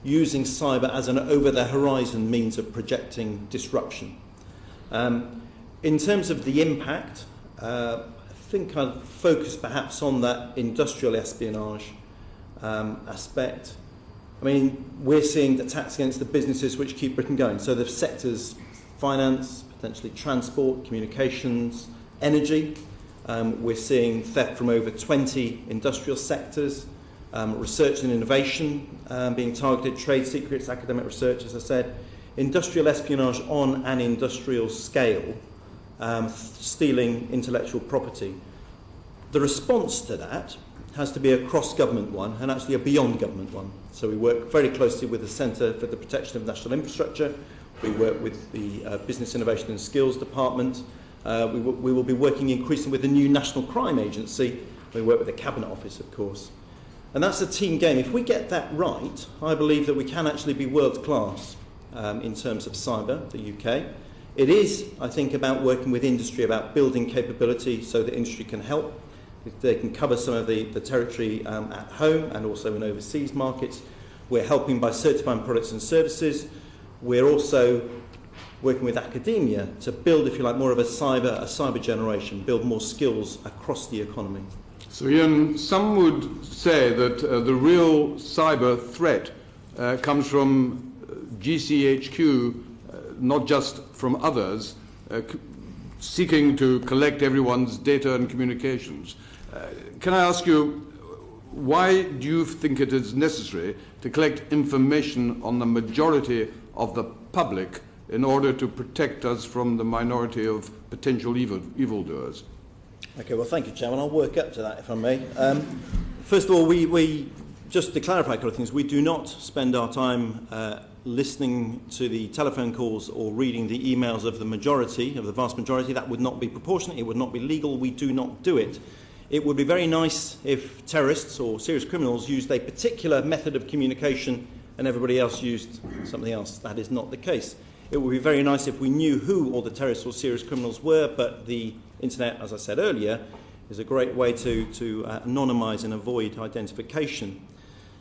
using cyber as an over-the-horizon means of projecting disruption. In terms of the impact, I think I'd focus perhaps on that industrial espionage aspect. I mean, we're seeing attacks against the businesses which keep Britain going. So the sectors, finance, potentially transport, communications, energy. We're seeing theft from over 20 industrial sectors, research and innovation being targeted, trade secrets, academic research, as I said, industrial espionage on an industrial scale, stealing intellectual property. The response to that has to be a cross-government one and actually a beyond-government one. So we work very closely with the Centre for the Protection of National Infrastructure. We work with the Business Innovation and Skills Department. We will be working increasingly with the new National Crime Agency. We work with the Cabinet Office, of course. And that's a team game. If we get that right, I believe that we can actually be world-class in terms of cyber, the UK. It is, I think, about working with industry, about building capability so that industry can help. They can cover some of the territory at home and also in overseas markets. We're helping by certifying products and services. We're also working with academia to build, if you like, more of a cyber generation, build more skills across the economy. So, Ian, some would say that the real cyber threat comes from GCHQ, not just from others, seeking to collect everyone's data and communications. Can I ask you, why do you think it is necessary to collect information on the majority of the public in order to protect us from the minority of potential evildoers? Okay, well, thank you, Chairman. I'll work up to that, if I may. First of all, we just to clarify a couple of things, we do not spend our time listening to the telephone calls or reading the emails of the majority, of the vast majority. That would not be proportionate. It would not be legal. We do not do it. It would be very nice if terrorists or serious criminals used a particular method of communication and everybody else used something else. That is not the case. It would be very nice if we knew who all the terrorists or serious criminals were, but the internet, as I said earlier, is a great way to anonymise and avoid identification.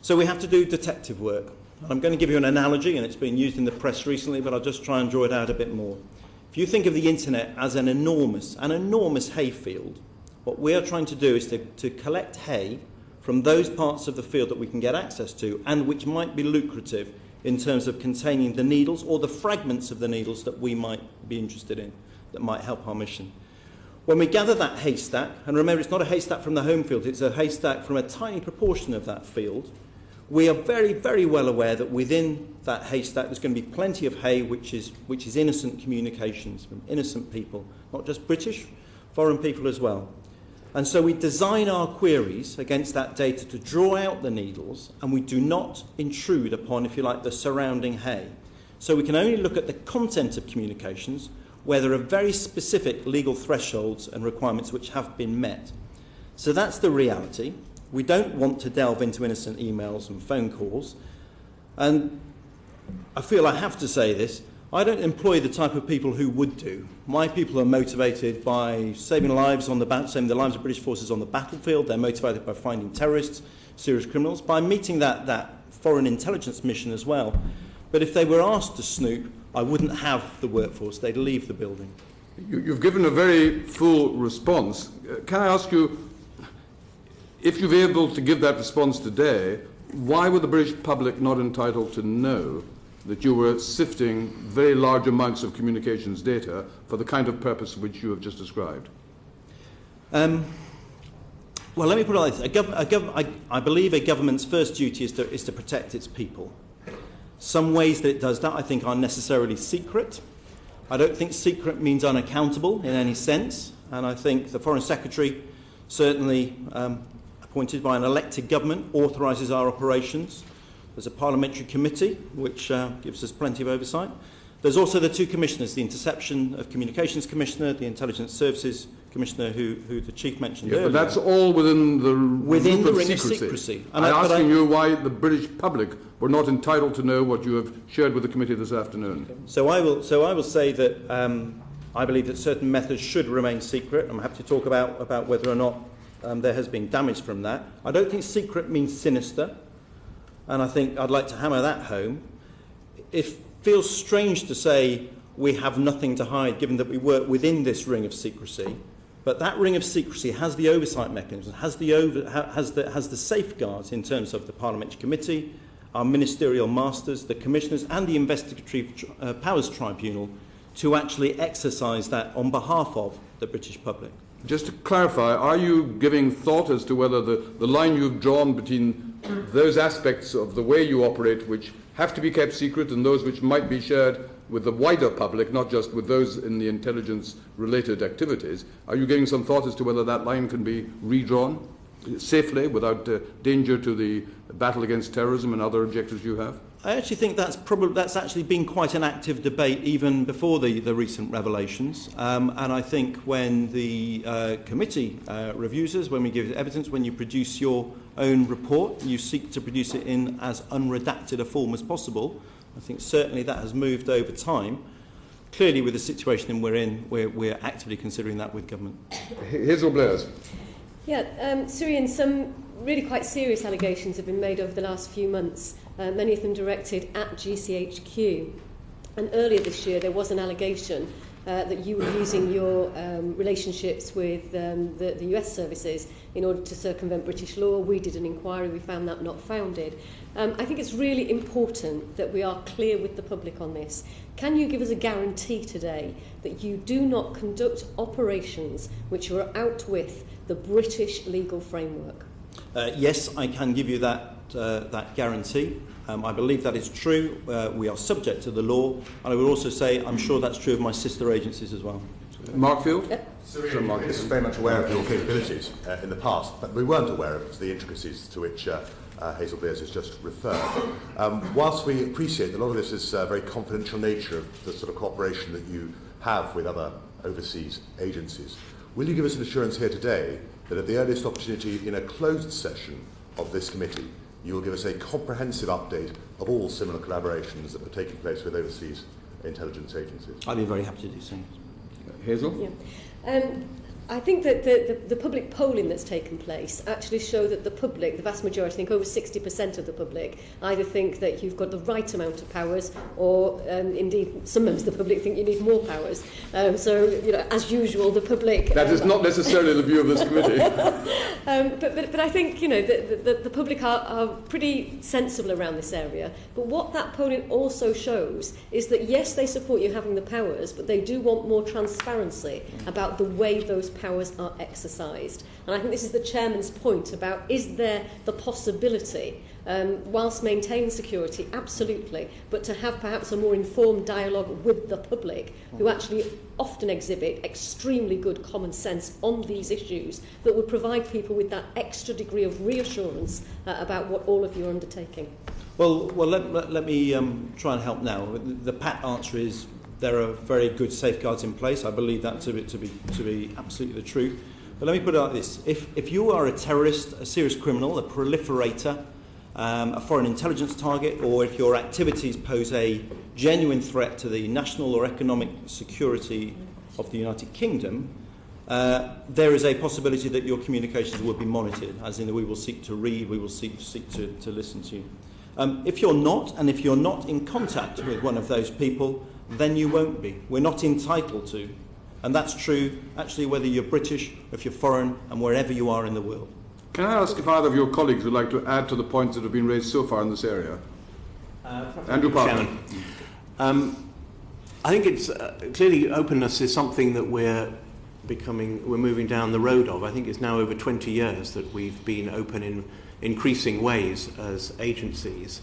So we have to do detective work. I'm going to give you an analogy, and it's been used in the press recently, but I'll just try and draw it out a bit more. If you think of the internet as an enormous hayfield, what we are trying to do is to collect hay from those parts of the field that we can get access to and which might be lucrative in terms of containing the needles or the fragments of the needles that we might be interested in, that might help our mission. When we gather that haystack, and remember it's not a haystack from the home field, it's a haystack from a tiny proportion of that field, We are very, very well aware that within that haystack there's going to be plenty of hay which is innocent communications from innocent people, not just British, foreign people as well. And so we design our queries against that data to draw out the needles, and we do not intrude upon, if you like, the surrounding hay. So we can only look at the content of communications where there are very specific legal thresholds and requirements which have been met. So that's the reality. We don't want to delve into innocent emails and phone calls. And I feel I have to say this, I don't employ the type of people who would do. My people are motivated by saving the lives of British forces on the battlefield. They're motivated by finding terrorists, serious criminals, by meeting that foreign intelligence mission as well. But if they were asked to snoop, I wouldn't have the workforce. They'd leave the building. You've given a very full response. Can I ask you, if you're able to give that response today, why were the British public not entitled to know that you were sifting very large amounts of communications data for the kind of purpose which you have just described? Well, let me put it like this. I believe a government's first duty is to protect its people. Some ways that it does that, I think, are necessarily secret. I don't think secret means unaccountable in any sense, and I think the Foreign Secretary, certainly appointed by an elected government, authorises our operations. There's a parliamentary committee which gives us plenty of oversight. There's also the two commissioners, the Interception of Communications Commissioner, the Intelligence Services Commissioner, who the Chief mentioned earlier. But that's all within the ring of secrecy. I'm asking you why the British public were not entitled to know what you have shared with the committee this afternoon. So I will say that I believe that certain methods should remain secret. I'm happy to talk about whether or not there has been damage from that. I don't think secret means sinister. And I think I'd like to hammer that home. It feels strange to say we have nothing to hide, given that we work within this ring of secrecy. But that ring of secrecy has the oversight mechanisms, has the safeguards in terms of the Parliamentary Committee, our ministerial masters, the commissioners, and the Investigatory Powers Tribunal to actually exercise that on behalf of the British public. Just to clarify, are you giving thought as to whether the line you've drawn between those aspects of the way you operate which have to be kept secret and those which might be shared with the wider public, not just with those in the intelligence-related activities, are you giving some thought as to whether that line can be redrawn safely without danger to the battle against terrorism and other objectives you have? I actually think that's actually been quite an active debate even before the recent revelations. And I think when the committee reviews us, when we give evidence, when you produce your own report, you seek to produce it in as unredacted a form as possible. I think certainly that has moved over time. Clearly, with the situation we're in, we're actively considering that with government. Hazel Blairs. Yeah, Syrian, some really quite serious allegations have been made over the last few months, many of them directed at GCHQ. And earlier this year, there was an allegation that you were using your relationships with the US services in order to circumvent British law. We did an inquiry, we found that not founded. I think it's really important that we are clear with the public on this. Can you give us a guarantee today that you do not conduct operations which are out with the British legal framework? Yes, I can give you that guarantee. I believe that is true. We are subject to the law. And I would also say I'm sure that's true of my sister agencies as well. Mark Field? Syria is very much aware of your capabilities in the past, but we weren't aware of the intricacies to which Hazel Blairs has just referred. Whilst we appreciate that a lot of this is very confidential nature of the sort of cooperation that you have with other overseas agencies, will you give us an assurance here today that at the earliest opportunity in a closed session of this committee, you will give us a comprehensive update of all similar collaborations that are taking place with overseas intelligence agencies? I'd be very happy to do so. Hazel? Yeah. I think that the public polling that's taken place actually show that the public, the vast majority, I think over 60% of the public, either think that you've got the right amount of powers or indeed some members of the public think you need more powers. So, you know, as usual, the public... That is not necessarily the view of this committee. But I think, you know, the public are pretty sensible around this area. But what that polling also shows is that, yes, they support you having the powers, but they do want more transparency about the way those powers are exercised. And I think this is the Chairman's point about, is there the possibility, whilst maintaining security, absolutely, but to have perhaps a more informed dialogue with the public, who actually often exhibit extremely good common sense on these issues, that would provide people with that extra degree of reassurance about what all of you are undertaking. Well, let me try and help now. The pat answer is there are very good safeguards in place. I believe that to be absolutely the truth. But let me put it like this. If you are a terrorist, a serious criminal, a proliferator, a foreign intelligence target, or if your activities pose a genuine threat to the national or economic security of the United Kingdom, there is a possibility that your communications will be monitored, as in we will seek to read, we will seek to listen to you. If you're not, and if you're not in contact with one of those people, then you won't be. We're not entitled to. And that's true, actually, whether you're British, if you're foreign, and wherever you are in the world. Can I ask if either of your colleagues would like to add to the points that have been raised so far in this area? Andrew Parker. I think it's clearly openness is something that we're moving down the road of. I think it's now over 20 years that we've been open in increasing ways as agencies.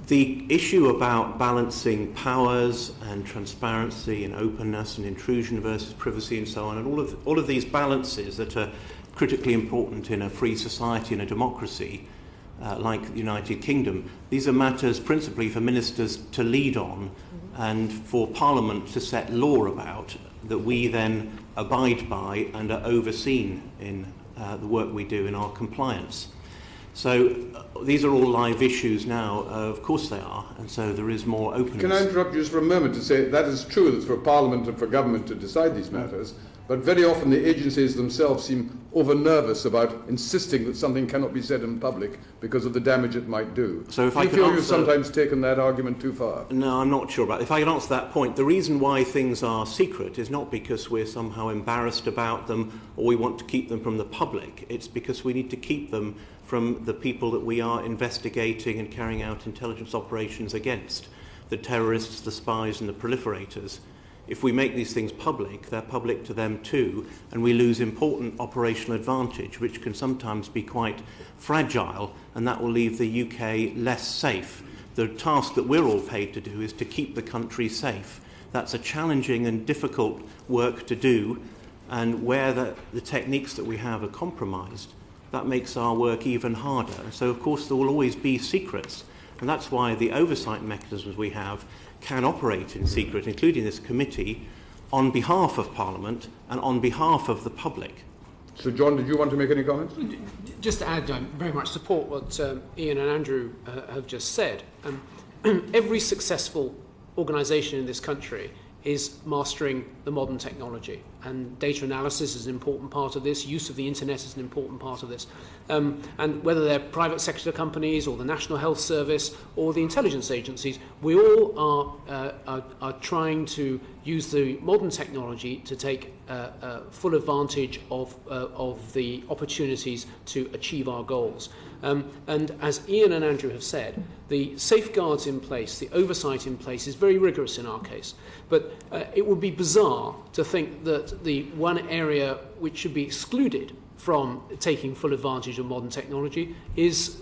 The issue about balancing powers and transparency and openness and intrusion versus privacy and so on, and all of these balances that are critically important in a free society and a democracy like the United Kingdom, these are matters principally for ministers to lead on and for Parliament to set law about, that we then abide by and are overseen in the work we do in our compliance. So these are all live issues now, of course they are, and so there is more openness. Can I interrupt you just for a moment to say that is true, that it's for Parliament and for government to decide these matters, but very often the agencies themselves seem over-nervous about insisting that something cannot be said in public because of the damage it might do. So if do you feel you've sometimes taken that argument too far? No, I'm not sure about it. If I can answer that point, the reason why things are secret is not because we're somehow embarrassed about them or we want to keep them from the public. It's because we need to keep them from the people that we are investigating and carrying out intelligence operations against, the terrorists, the spies and the proliferators. If we make these things public, they're public to them too, and we lose important operational advantage, which can sometimes be quite fragile, and that will leave the UK less safe. The task that we're all paid to do is to keep the country safe. That's a challenging and difficult work to do, and where the techniques that we have are compromised, that makes our work even harder. So, of course, there will always be secrets, and that's why the oversight mechanisms we have can operate in secret, including this committee, on behalf of Parliament and on behalf of the public. So, John, did you want to make any comments? Just to add, I very much support what Ian and Andrew have just said. Every successful organisation in this country is mastering the modern technology, and data analysis is an important part of this. Use of the internet is an important part of this, and whether they're private sector companies or the National Health Service or the intelligence agencies, we all are trying to use the modern technology to take full advantage of the opportunities to achieve our goals. And as Ian and Andrew have said, the safeguards in place, the oversight in place is very rigorous in our case. But it would be bizarre to think that the one area which should be excluded from taking full advantage of modern technology is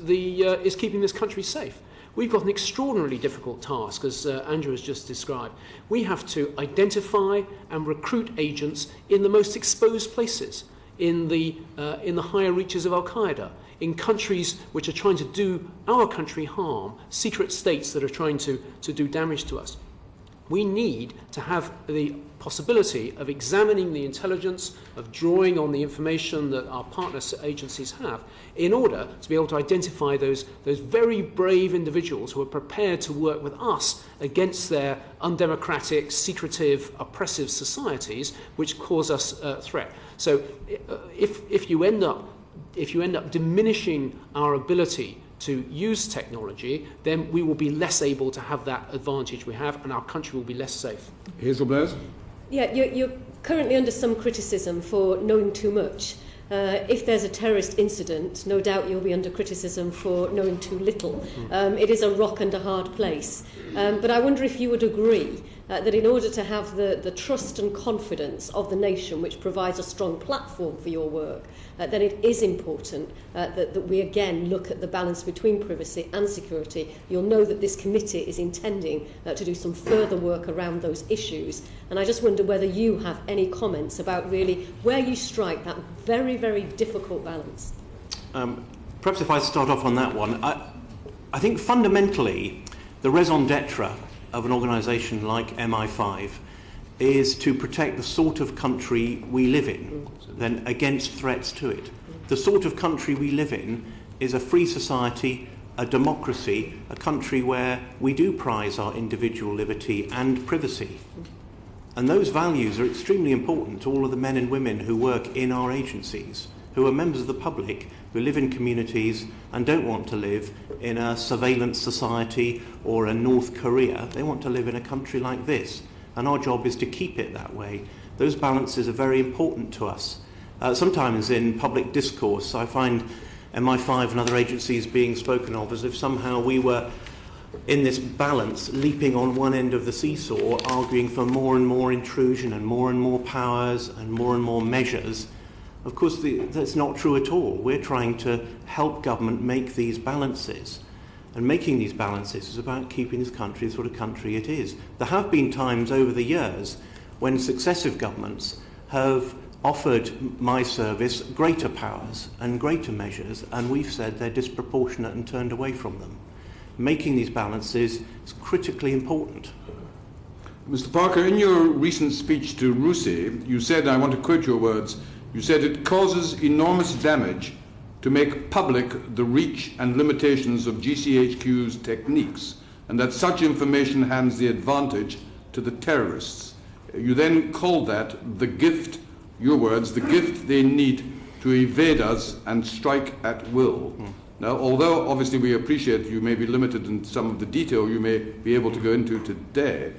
keeping this country safe. We've got an extraordinarily difficult task, as Andrew has just described. We have to identify and recruit agents in the most exposed places, in the higher reaches of Al-Qaeda, in countries which are trying to do our country harm, secret states that are trying to do damage to us. We need to have the possibility of examining the intelligence, of drawing on the information that our partner agencies have, in order to be able to identify those very brave individuals who are prepared to work with us against their undemocratic, secretive, oppressive societies which cause us threat. So if you end up diminishing our ability to use technology, then we will be less able to have that advantage we have, and our country will be less safe. Hazel Blaise? Yeah, you're currently under some criticism for knowing too much. If there's a terrorist incident, no doubt you'll be under criticism for knowing too little. It is a rock and a hard place. But I wonder if you would agree that in order to have the trust and confidence of the nation, which provides a strong platform for your work, then it is important that we again look at the balance between privacy and security. You'll know that this committee is intending to do some further work around those issues, and I just wonder whether you have any comments about really where you strike that very, very difficult balance. Perhaps if I start off on that one, I think fundamentally the raison d'etre of an organisation like MI5 is to protect the sort of country we live in, then against threats to it. The sort of country we live in is a free society, a democracy, a country where we do prize our individual liberty and privacy. And those values are extremely important to all of the men and women who work in our agencies, who are members of the public, who live in communities and don't want to live in a surveillance society or a North Korea. They want to live in a country like this, and our job is to keep it that way. Those balances are very important to us. Sometimes in public discourse, I find MI5 and other agencies being spoken of as if somehow we were in this balance, leaping on one end of the seesaw, arguing for more and more intrusion and more powers and more measures. Of course, that's not true at all. We're trying to help government make these balances. And making these balances is about keeping this country the sort of country it is. There have been times over the years when successive governments have offered my service greater powers and greater measures, and we've said they're disproportionate and turned away from them. Making these balances is critically important. Mr. Parker, in your recent speech to RUSI, you said, I want to quote your words, you said it causes enormous damage to make public the reach and limitations of GCHQ's techniques, and that such information hands the advantage to the terrorists. You then called that the gift, your words, the gift they need to evade us and strike at will. Now, although obviously we appreciate you may be limited in some of the detail you may be able to go into today,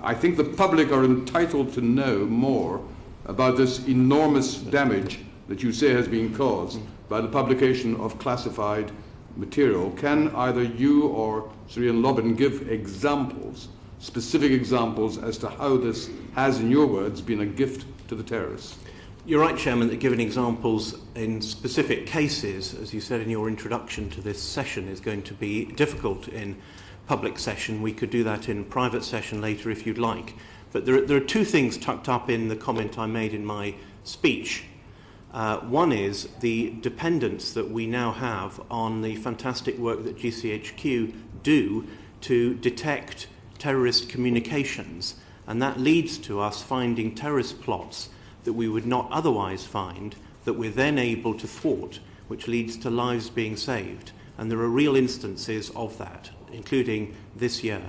I think the public are entitled to know more about this enormous damage that you say has been caused by the publication of classified material. Can either you or Sir Ian Lobban give examples, specific examples, as to how this has, in your words, been a gift to the terrorists? You're right, Chairman, that giving examples in specific cases, as you said in your introduction to this session, is going to be difficult in public session. We could do that in private session later if you'd like. But there are two things tucked up in the comment I made in my speech. One is the dependence that we now have on the fantastic work that GCHQ do to detect terrorist communications, and that leads to us finding terrorist plots that we would not otherwise find, that we're then able to thwart, which leads to lives being saved. And there are real instances of that, including this year.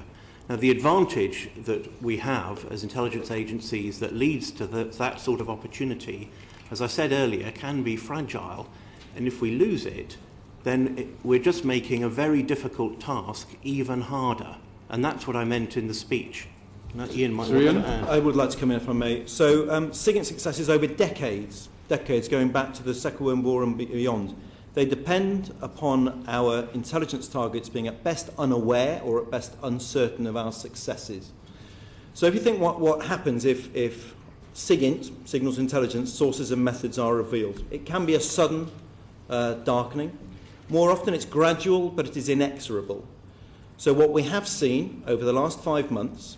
Now, the advantage that we have as intelligence agencies that leads to that sort of opportunity, as I said earlier, can be fragile. And if we lose it, then we're just making a very difficult task even harder. And that's what I meant in the speech. Now, Ian might want to add. I would like to come in if I may. So, SIGINT successes over decades going back to the Second World War and beyond, they depend upon our intelligence targets being at best unaware or at best uncertain of our successes. So if you think what happens if SIGINT, signals intelligence, sources and methods are revealed, it can be a sudden darkening. More often it's gradual, but it is inexorable. So what we have seen over the last 5 months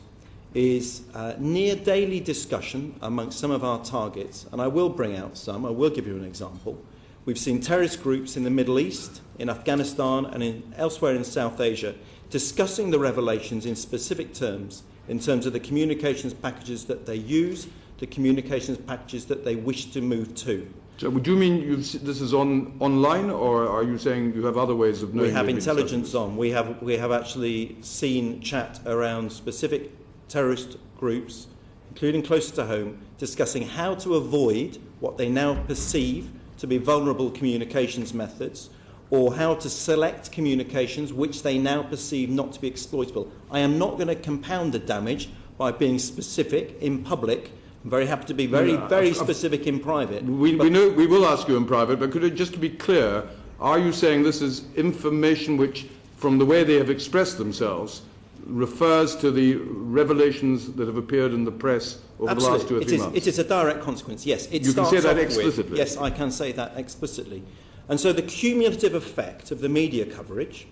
is near daily discussion amongst some of our targets, and I will bring out some, I will give you an example. We've seen terrorist groups in the Middle East, in Afghanistan and elsewhere in South Asia discussing the revelations in specific terms, in terms of the communications packages that they use, the communications packages that they wish to move to. So would you mean this is online, or are you saying you have other ways of knowing? We have intelligence on. We have actually seen chat around specific terrorist groups, including closer to home, discussing how to avoid what they now perceive to be vulnerable communications methods, or how to select communications which they now perceive not to be exploitable. I am not going to compound the damage by being specific in public. I'm very happy to be very specific in private. We know we will ask you in private, but could it, just to be clear, are you saying this is information which, from the way they have expressed themselves, refers to the revelations that have appeared in the press over the last 2 or 3 months? It is a direct consequence, yes. You can say that explicitly? Yes, I can say that explicitly. And so the cumulative effect of the media coverage,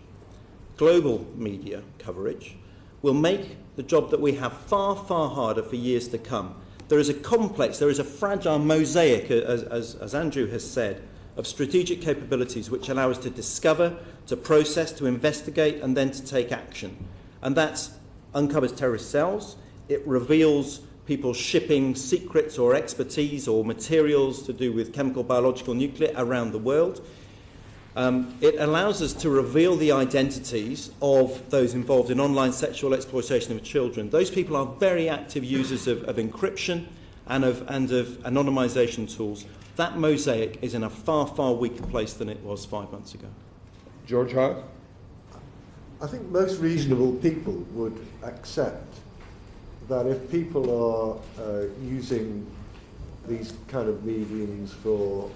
global media coverage, will make the job that we have far, far harder for years to come. There is a complex, there is a fragile mosaic, as Andrew has said, of strategic capabilities which allow us to discover, to process, to investigate, and then to take action. And that uncovers terrorist cells. It reveals people shipping secrets or expertise or materials to do with chemical, biological, nuclear around the world. It allows us to reveal the identities of those involved in online sexual exploitation of children. Those people are very active users of encryption and of anonymisation tools. That mosaic is in a far, far weaker place than it was 5 months ago. George Hart? I think most reasonable people would accept that if people are using these kind of mediums for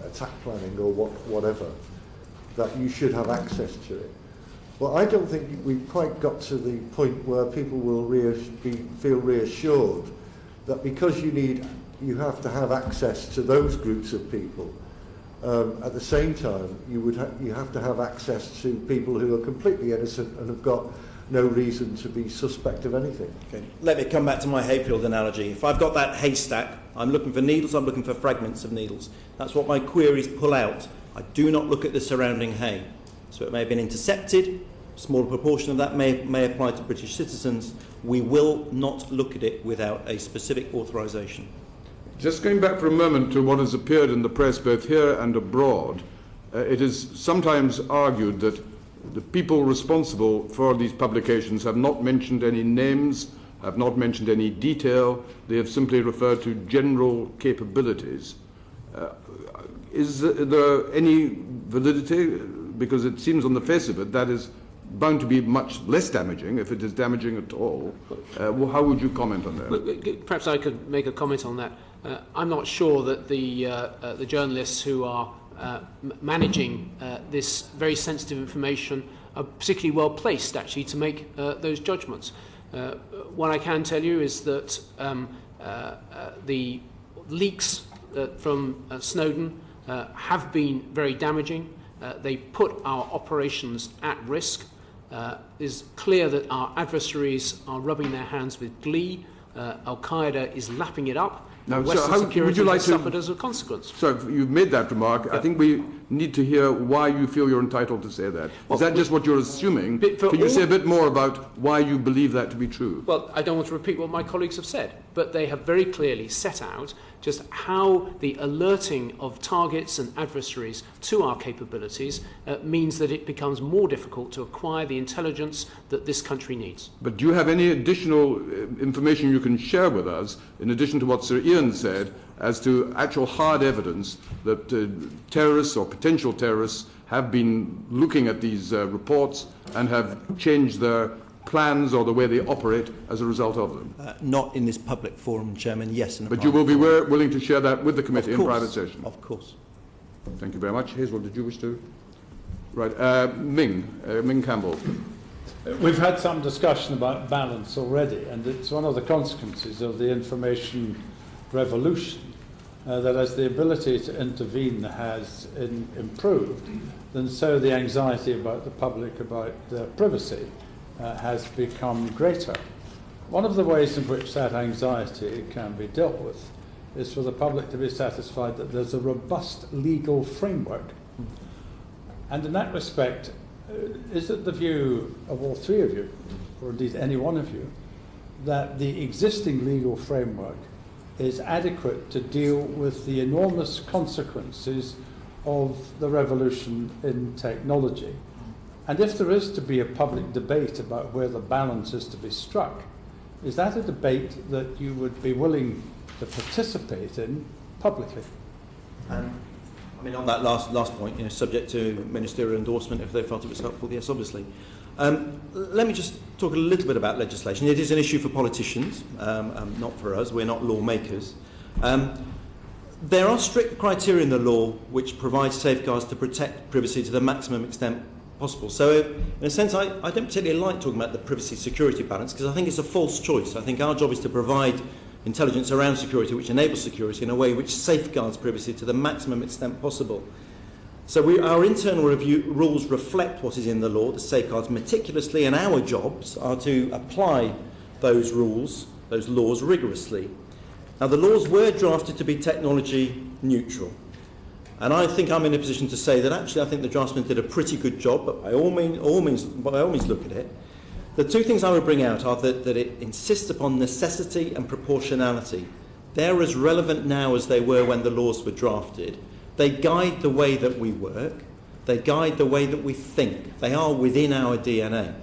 attack planning or whatever, that you should have access to it. Well, I don't think we've quite got to the point where people will feel reassured that because you have to have access to those groups of people. At the same time, you have to have access to people who are completely innocent and have got no reason to be suspect of anything. Okay. Let me come back to my Hayfield analogy. If I've got that haystack, I'm looking for needles, I'm looking for fragments of needles. That's what my queries pull out. I do not look at the surrounding hay. So it may have been intercepted. A smaller proportion of that may apply to British citizens. We will not look at it without a specific authorisation. Just going back for a moment to what has appeared in the press both here and abroad, it is sometimes argued that the people responsible for these publications have not mentioned any names, have not mentioned any detail. They have simply referred to general capabilities. Is there any validity? Because it seems on the face of it that is bound to be much less damaging, if it is damaging at all. How would you comment on that? Perhaps I could make a comment on that. I'm not sure that the journalists who are managing this very sensitive information are particularly well placed, actually, to make those judgments. What I can tell you is that the leaks from Snowden have been very damaging. They put our operations at risk. It is clear that our adversaries are rubbing their hands with glee. Al-Qaeda is lapping it up. Now, Western security has suffered as a consequence. So you've made that remark. I think we need to hear why you feel you're entitled to say that. Is that just what you're assuming? Can you say a bit more about why you believe that to be true? Well, I don't want to repeat what my colleagues have said, but they have very clearly set out just how the alerting of targets and adversaries to our capabilities means that it becomes more difficult to acquire the intelligence that this country needs. But do you have any additional information you can share with us, in addition to what Sir Ian said, as to actual hard evidence that terrorists or potential terrorists have been looking at these reports and have changed their plans or the way they operate as a result of them? Not in this public forum, Chairman, yes. But you will be willing to share that with the committee in private session? Of course. Thank you very much. Hazel, did you wish to? Right. Ming Campbell. We've had some discussion about balance already, and it's one of the consequences of the information revolution that as the ability to intervene has improved, then so the anxiety about the public about their privacy has become greater. One of the ways in which that anxiety can be dealt with is for the public to be satisfied that there's a robust legal framework. And in that respect, is it the view of all three of you, or indeed any one of you, that the existing legal framework is adequate to deal with the enormous consequences of the revolution in technology? And if there is to be a public debate about where the balance is to be struck, is that a debate that you would be willing to participate in publicly? I mean, on that last point, subject to ministerial endorsement if they felt it was helpful, yes, obviously. Let me just talk a little bit about legislation. It is an issue for politicians, not for us. We're not lawmakers. There are strict criteria in the law which provide safeguards to protect privacy to the maximum extent possible. So in a sense, I don't particularly like talking about the privacy-security balance because I think it's a false choice. I think our job is to provide intelligence around security which enables security in a way which safeguards privacy to the maximum extent possible. So our internal review rules reflect what is in the law, the safeguards meticulously, and our jobs are to apply those rules, those laws rigorously. Now the laws were drafted to be technology neutral. And I think I'm in a position to say that actually I think the draftsman did a pretty good job, but by all means look at it. The two things I would bring out are that it insists upon necessity and proportionality. They're as relevant now as they were when the laws were drafted. They guide the way that we work. They guide the way that we think. They are within our DNA.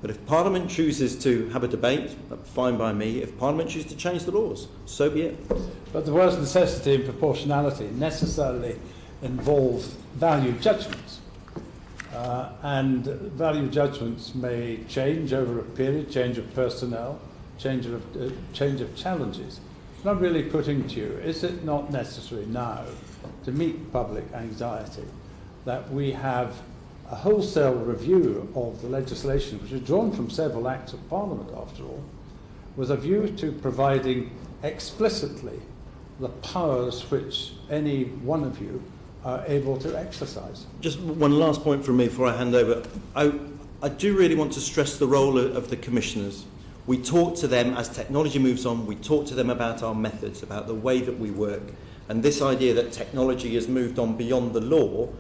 But if Parliament chooses to have a debate, that's fine by me. If Parliament chooses to change the laws, so be it. But the words necessity and proportionality necessarily involve value judgments. And value judgments may change over a period, change of personnel, change of challenges. But I'm really putting to you, is it not necessary now to meet public anxiety that we have a wholesale review of the legislation, which is drawn from several acts of Parliament, after all, with a view to providing explicitly the powers which any one of you are able to exercise? Just one last point from me before I hand over. I do really want to stress the role of the commissioners. We talk to them as technology moves on. We talk to them about our methods, about the way that we work. And this idea that technology has moved on beyond the law,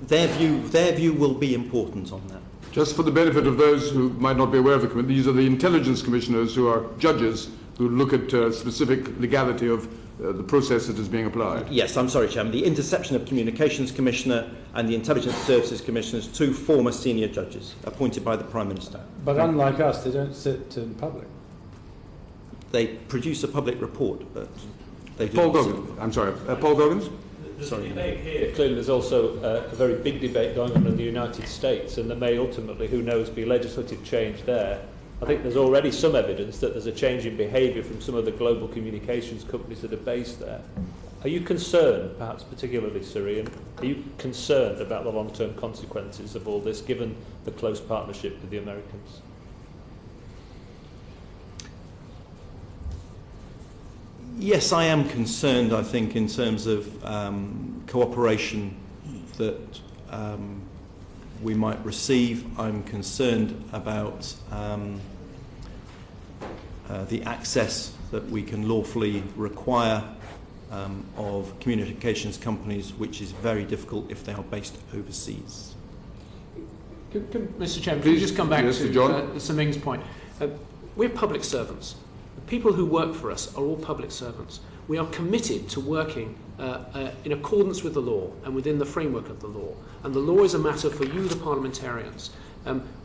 their view will be important on that. Just for the benefit of those who might not be aware of the committee, these are the intelligence commissioners who are judges who look at specific legality of the process that is being applied. Yes, I'm sorry, Chairman. The Interception of Communications Commissioner and the Intelligence Services Commissioners, two former senior judges appointed by the Prime Minister. But unlike us, they don't sit in public. They produce a public report, but they do. Paul Goggins. I'm sorry, Paul Goggins? There's a debate here. Clearly there's also a very big debate going on in the United States, and there may ultimately, who knows, be legislative change there. I think there's already some evidence that there's a change in behaviour from some of the global communications companies that are based there. Are you concerned, perhaps particularly Syrian, are you concerned about the long-term consequences of all this, given the close partnership with the Americans? Yes, I am concerned, I think, in terms of cooperation that we might receive. I'm concerned about the access that we can lawfully require of communications companies, which is very difficult if they are based overseas. Mr. Chairman, can you just come back to Sir Ming's point? We're public servants. The people who work for us are all public servants. We are committed to working in accordance with the law and within the framework of the law. And the law is a matter for you, the parliamentarians.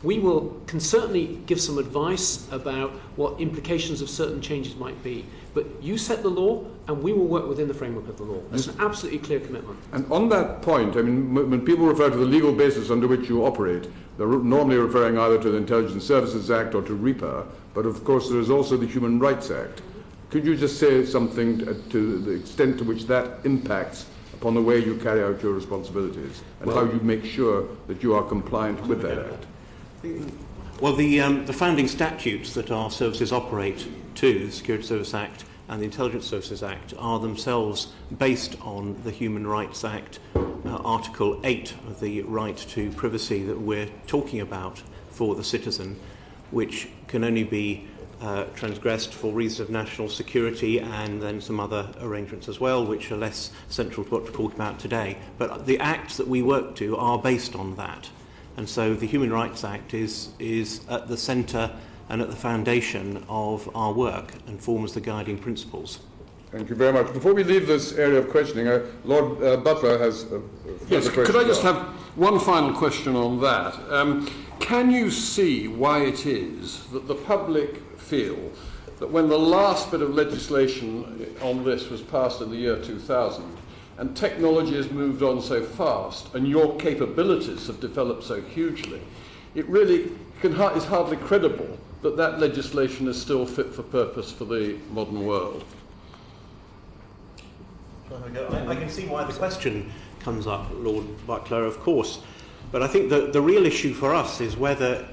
We can certainly give some advice about what implications of certain changes might be. But you set the law, and we will work within the framework of the law. That's an absolutely clear commitment. And on that point, I mean, when people refer to the legal basis under which you operate, they're normally referring either to the Intelligence Services Act or to RIPA, but of course there is also the Human Rights Act. Could you just say something to the extent to which that impacts upon the way you carry out your responsibilities and how you make sure that you are compliant with that act? Well, the founding statutes that our services operate to, the Security Service Act and the Intelligence Services Act, are themselves based on the Human Rights Act, Article 8 of the right to privacy that we're talking about for the citizen, which can only be transgressed for reasons of national security, and then some other arrangements as well, which are less central to what we're talking about today. But the acts that we work to are based on that. And so the Human Rights Act is at the centre and at the foundation of our work and forms the guiding principles. Thank you very much. Before we leave this area of questioning, Lord Butler has a yes, could I just have one final question on that? Can you see why it is that the public feel that when the last bit of legislation on this was passed in the year 2000, and technology has moved on so fast, and your capabilities have developed so hugely, it really is hardly credible that that legislation is still fit for purpose for the modern world? I can see why the question comes up, Lord Butler. Of course, But I think that the real issue for us is whether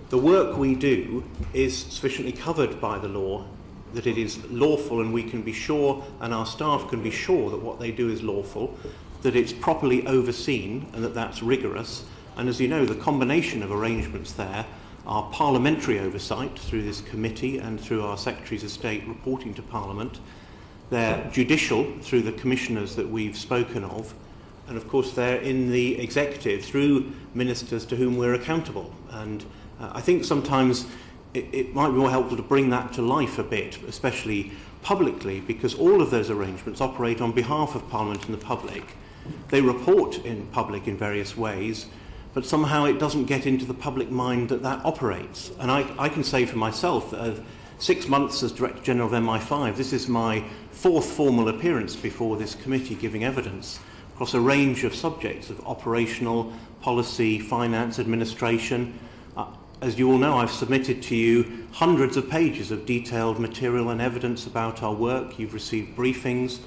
the work we do is sufficiently covered by the law, that it is lawful and we can be sure, and our staff can be sure that what they do is lawful, that it's properly overseen and that that's rigorous. And as you know, the combination of arrangements there are parliamentary oversight through this committee and through our Secretaries of State reporting to Parliament. They're judicial through the commissioners that we've spoken of. And of course they're in the executive through ministers to whom we're accountable. And I think sometimes it might be more helpful to bring that to life a bit, especially publicly, because all of those arrangements operate on behalf of Parliament and the public. They report in public in various ways, but somehow it doesn't get into the public mind that that operates. And I can say for myself that 6 months as Director General of MI5, this is my 4th formal appearance before this committee giving evidence across a range of subjects of operational, policy, finance, administration. As you all know, I've submitted to you hundreds of pages of detailed material and evidence about our work. You've received briefings.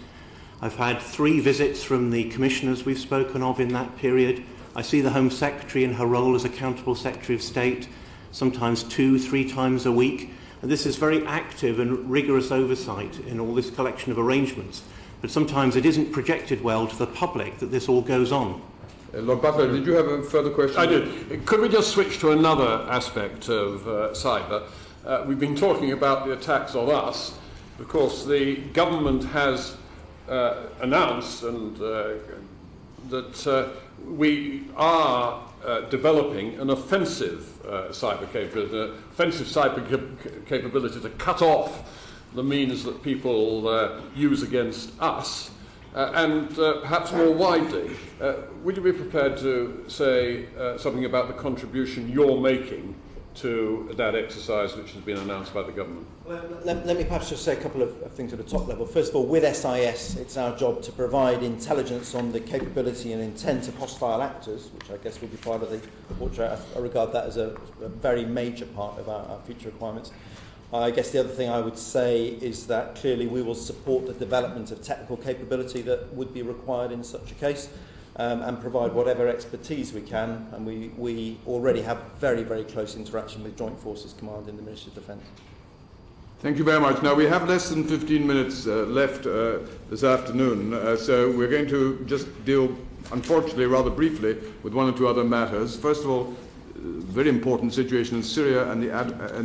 I've had 3 visits from the commissioners we've spoken of in that period. I see the Home Secretary in her role as Accountable Secretary of State sometimes 2-3 times a week. And this is very active and rigorous oversight in all this collection of arrangements. But sometimes it isn't projected well to the public that this all goes on. Lord Butler, did you have a further question? I did. Could we just switch to another aspect of cyber? We've been talking about the attacks on us. Of course, the government has announced that we are developing an offensive cyber capability to cut off the means that people use against us. And perhaps more widely, would you be prepared to say something about the contribution you're making to that exercise which has been announced by the government? Well, let me perhaps just say a couple of things at the top level. First of all, with SIS, it's our job to provide intelligence on the capability and intent of hostile actors, which I guess will be part of the portrait. I regard that as a very major part of our future requirements. I guess the other thing I would say is that clearly we will support the development of technical capability that would be required in such a case and provide whatever expertise we can. And we already have very, very close interaction with Joint Forces Command in the Ministry of Defence. Thank you very much. Now, we have less than 15 minutes left this afternoon, so we're going to just deal, unfortunately, rather briefly with 1 or 2 other matters. First of all, very important situation in Syria and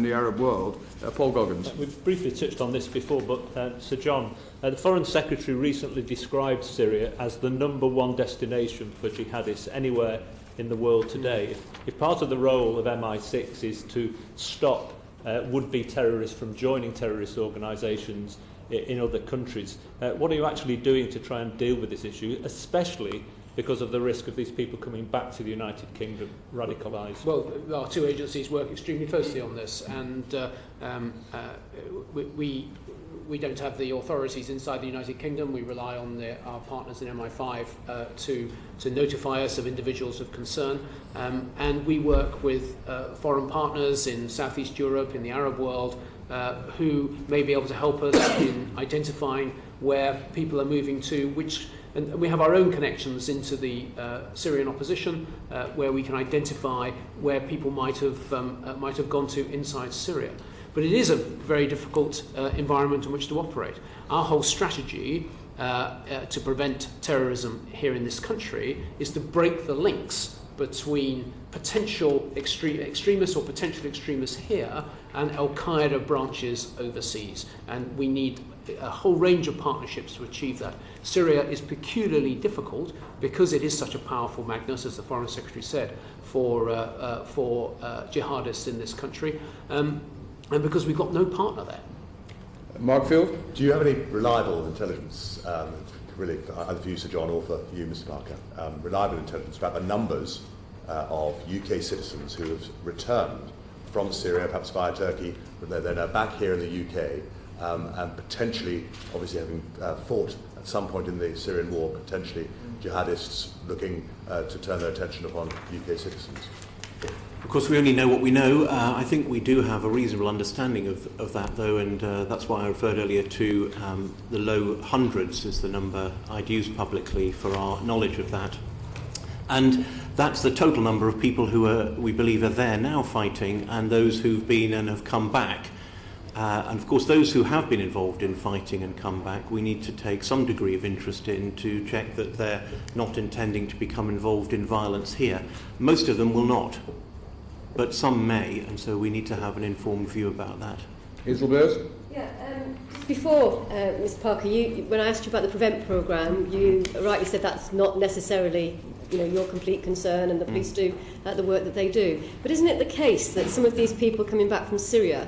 the Arab world. Paul Goggins. We've briefly touched on this before, but Sir John, the Foreign Secretary recently described Syria as the #1 destination for jihadists anywhere in the world today. If part of the role of MI6 is to stop would-be terrorists from joining terrorist organisations in other countries, what are you actually doing to try and deal with this issue, especially because of the risk of these people coming back to the United Kingdom radicalised? Well, our 2 agencies work extremely closely on this, and we don't have the authorities inside the United Kingdom. We rely on our partners in MI5 to notify us of individuals of concern, and we work with foreign partners in Southeast Europe, in the Arab world, who may be able to help us in identifying where people are moving to, and we have our own connections into the Syrian opposition, where we can identify where people might have gone to inside Syria. But it is a very difficult environment in which to operate. Our whole strategy to prevent terrorism here in this country is to break the links between potential extremists or potential extremists here and Al-Qaeda branches overseas. And we need a whole range of partnerships to achieve that. Syria is peculiarly difficult because it is such a powerful magnet, as the Foreign Secretary said, for jihadists in this country, and because we've got no partner there. Mark Field? Do you have any reliable intelligence, really, either for you, Sir John, or for you, Mr. Parker, reliable intelligence about the numbers of UK citizens who have returned from Syria, perhaps via Turkey, but they're now back here in the UK, and potentially, obviously having fought at some point in the Syrian war, potentially jihadists looking to turn their attention upon UK citizens? Of course, we only know what we know. I think we do have a reasonable understanding of that, though, and that's why I referred earlier to the low hundreds is the number I'd use publicly for our knowledge of that. And That's the total number of people who we believe are there now fighting, and those who've been and have come back. And of course, those who have been involved in fighting and come back, we need to take some degree of interest in to check that they're not intending to become involved in violence here. Most of them will not, but some may, and so we need to have an informed view about that. Hazelbert? Yeah, just before, Ms. Parker, when I asked you about the PREVENT programme, you rightly said that's not necessarily your complete concern, and the police do the work that they do. But isn't it the case that some of these people coming back from Syria,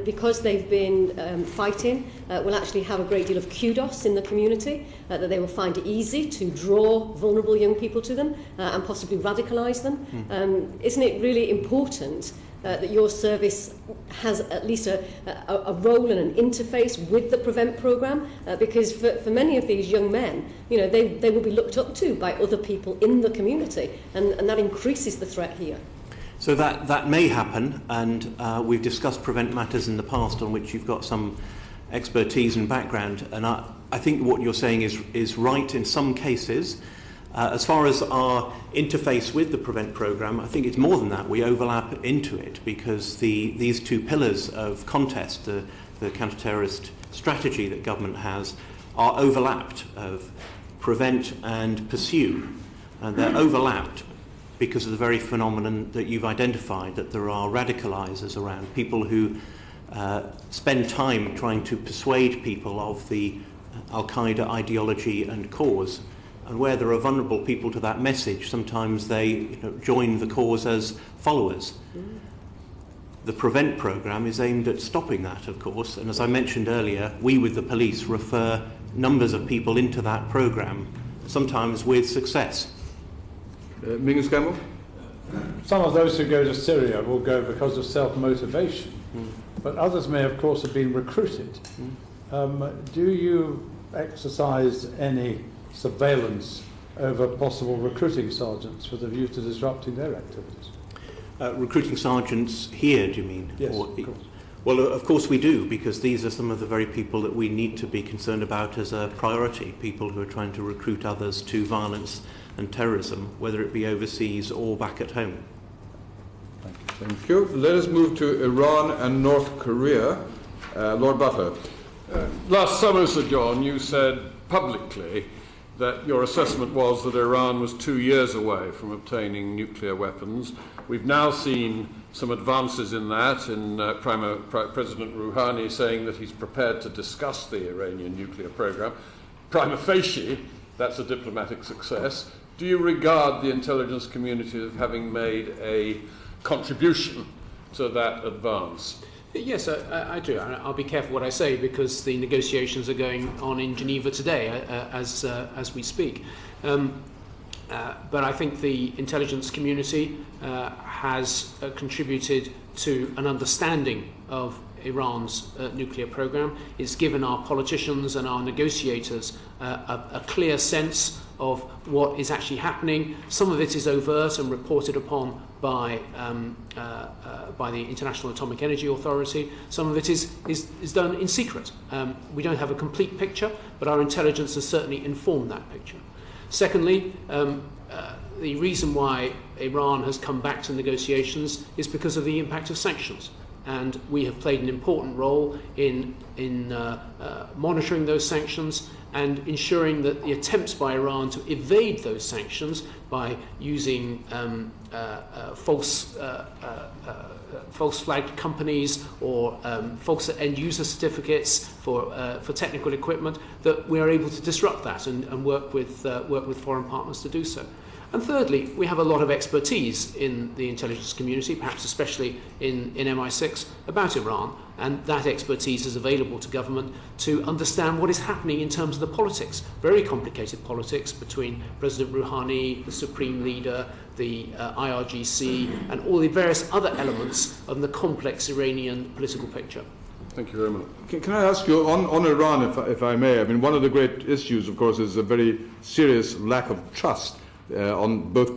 because they've been fighting, will actually have a great deal of kudos in the community, that they will find it easy to draw vulnerable young people to them and possibly radicalise them? Isn't it really important that your service has at least a role and an interface with the PREVENT programme, because for many of these young men, they will be looked up to by other people in the community, and that increases the threat here. So that may happen, and we've discussed PREVENT matters in the past on which you've got some expertise and background, and I think what you're saying is right in some cases. As far as our interface with the PREVENT programme, I think it's more than that. We overlap into it because these two pillars of contest, the counter-terrorist strategy that government has, are overlapped, of prevent and pursue. And they're overlapped because of the very phenomenon that you've identified, that there are radicalisers around, people who spend time trying to persuade people of the Al-Qaeda ideology and cause. And where there are vulnerable people to that message, sometimes they join the cause as followers. The PREVENT programme is aimed at stopping that, of course, and as I mentioned earlier, we with the police refer numbers of people into that programme, sometimes with success. Mingus Campbell? Some of those who go to Syria will go because of self-motivation, but others may, of course, have been recruited. Do you exercise any surveillance over possible recruiting sergeants with a view to disrupting their activities? Recruiting sergeants here, do you mean? Yes, of course. Well, of course we do, because these are some of the very people that we need to be concerned about as a priority, people who are trying to recruit others to violence and terrorism, whether it be overseas or back at home. Thank you. Let us move to Iran and North Korea. Lord Butler. Last summer, Sir John, you said publicly that your assessment was that Iran was 2 years away from obtaining nuclear weapons. We've now seen some advances in that, in President Rouhani saying that he's prepared to discuss the Iranian nuclear program. Prima facie, that's a diplomatic success. Do you regard the intelligence community as having made a contribution to that advance? Yes, I do. I'll be careful what I say because the negotiations are going on in Geneva today as we speak. But I think the intelligence community has contributed to an understanding of Iran's nuclear program. It's given our politicians and our negotiators a clear sense of what is actually happening. Some of it is overt and reported upon by the International Atomic Energy Authority. Some of it is done in secret. We don't have a complete picture, but our intelligence has certainly informed that picture. Secondly, the reason why Iran has come back to negotiations is because of the impact of sanctions. And we have played an important role in monitoring those sanctions and ensuring that the attempts by Iran to evade those sanctions by using false flagged companies or false end-user certificates for technical equipment, that we are able to disrupt that and work with foreign partners to do so. And thirdly, we have a lot of expertise in the intelligence community, perhaps especially in MI6, about Iran, and that expertise is available to government to understand what is happening in terms of the politics, very complicated politics between President Rouhani, the Supreme Leader, the IRGC, and all the various other elements of the complex Iranian political picture. Thank you very much. Can I ask you, on Iran, if I may, I mean, one of the great issues, of course, is a very serious lack of trust on both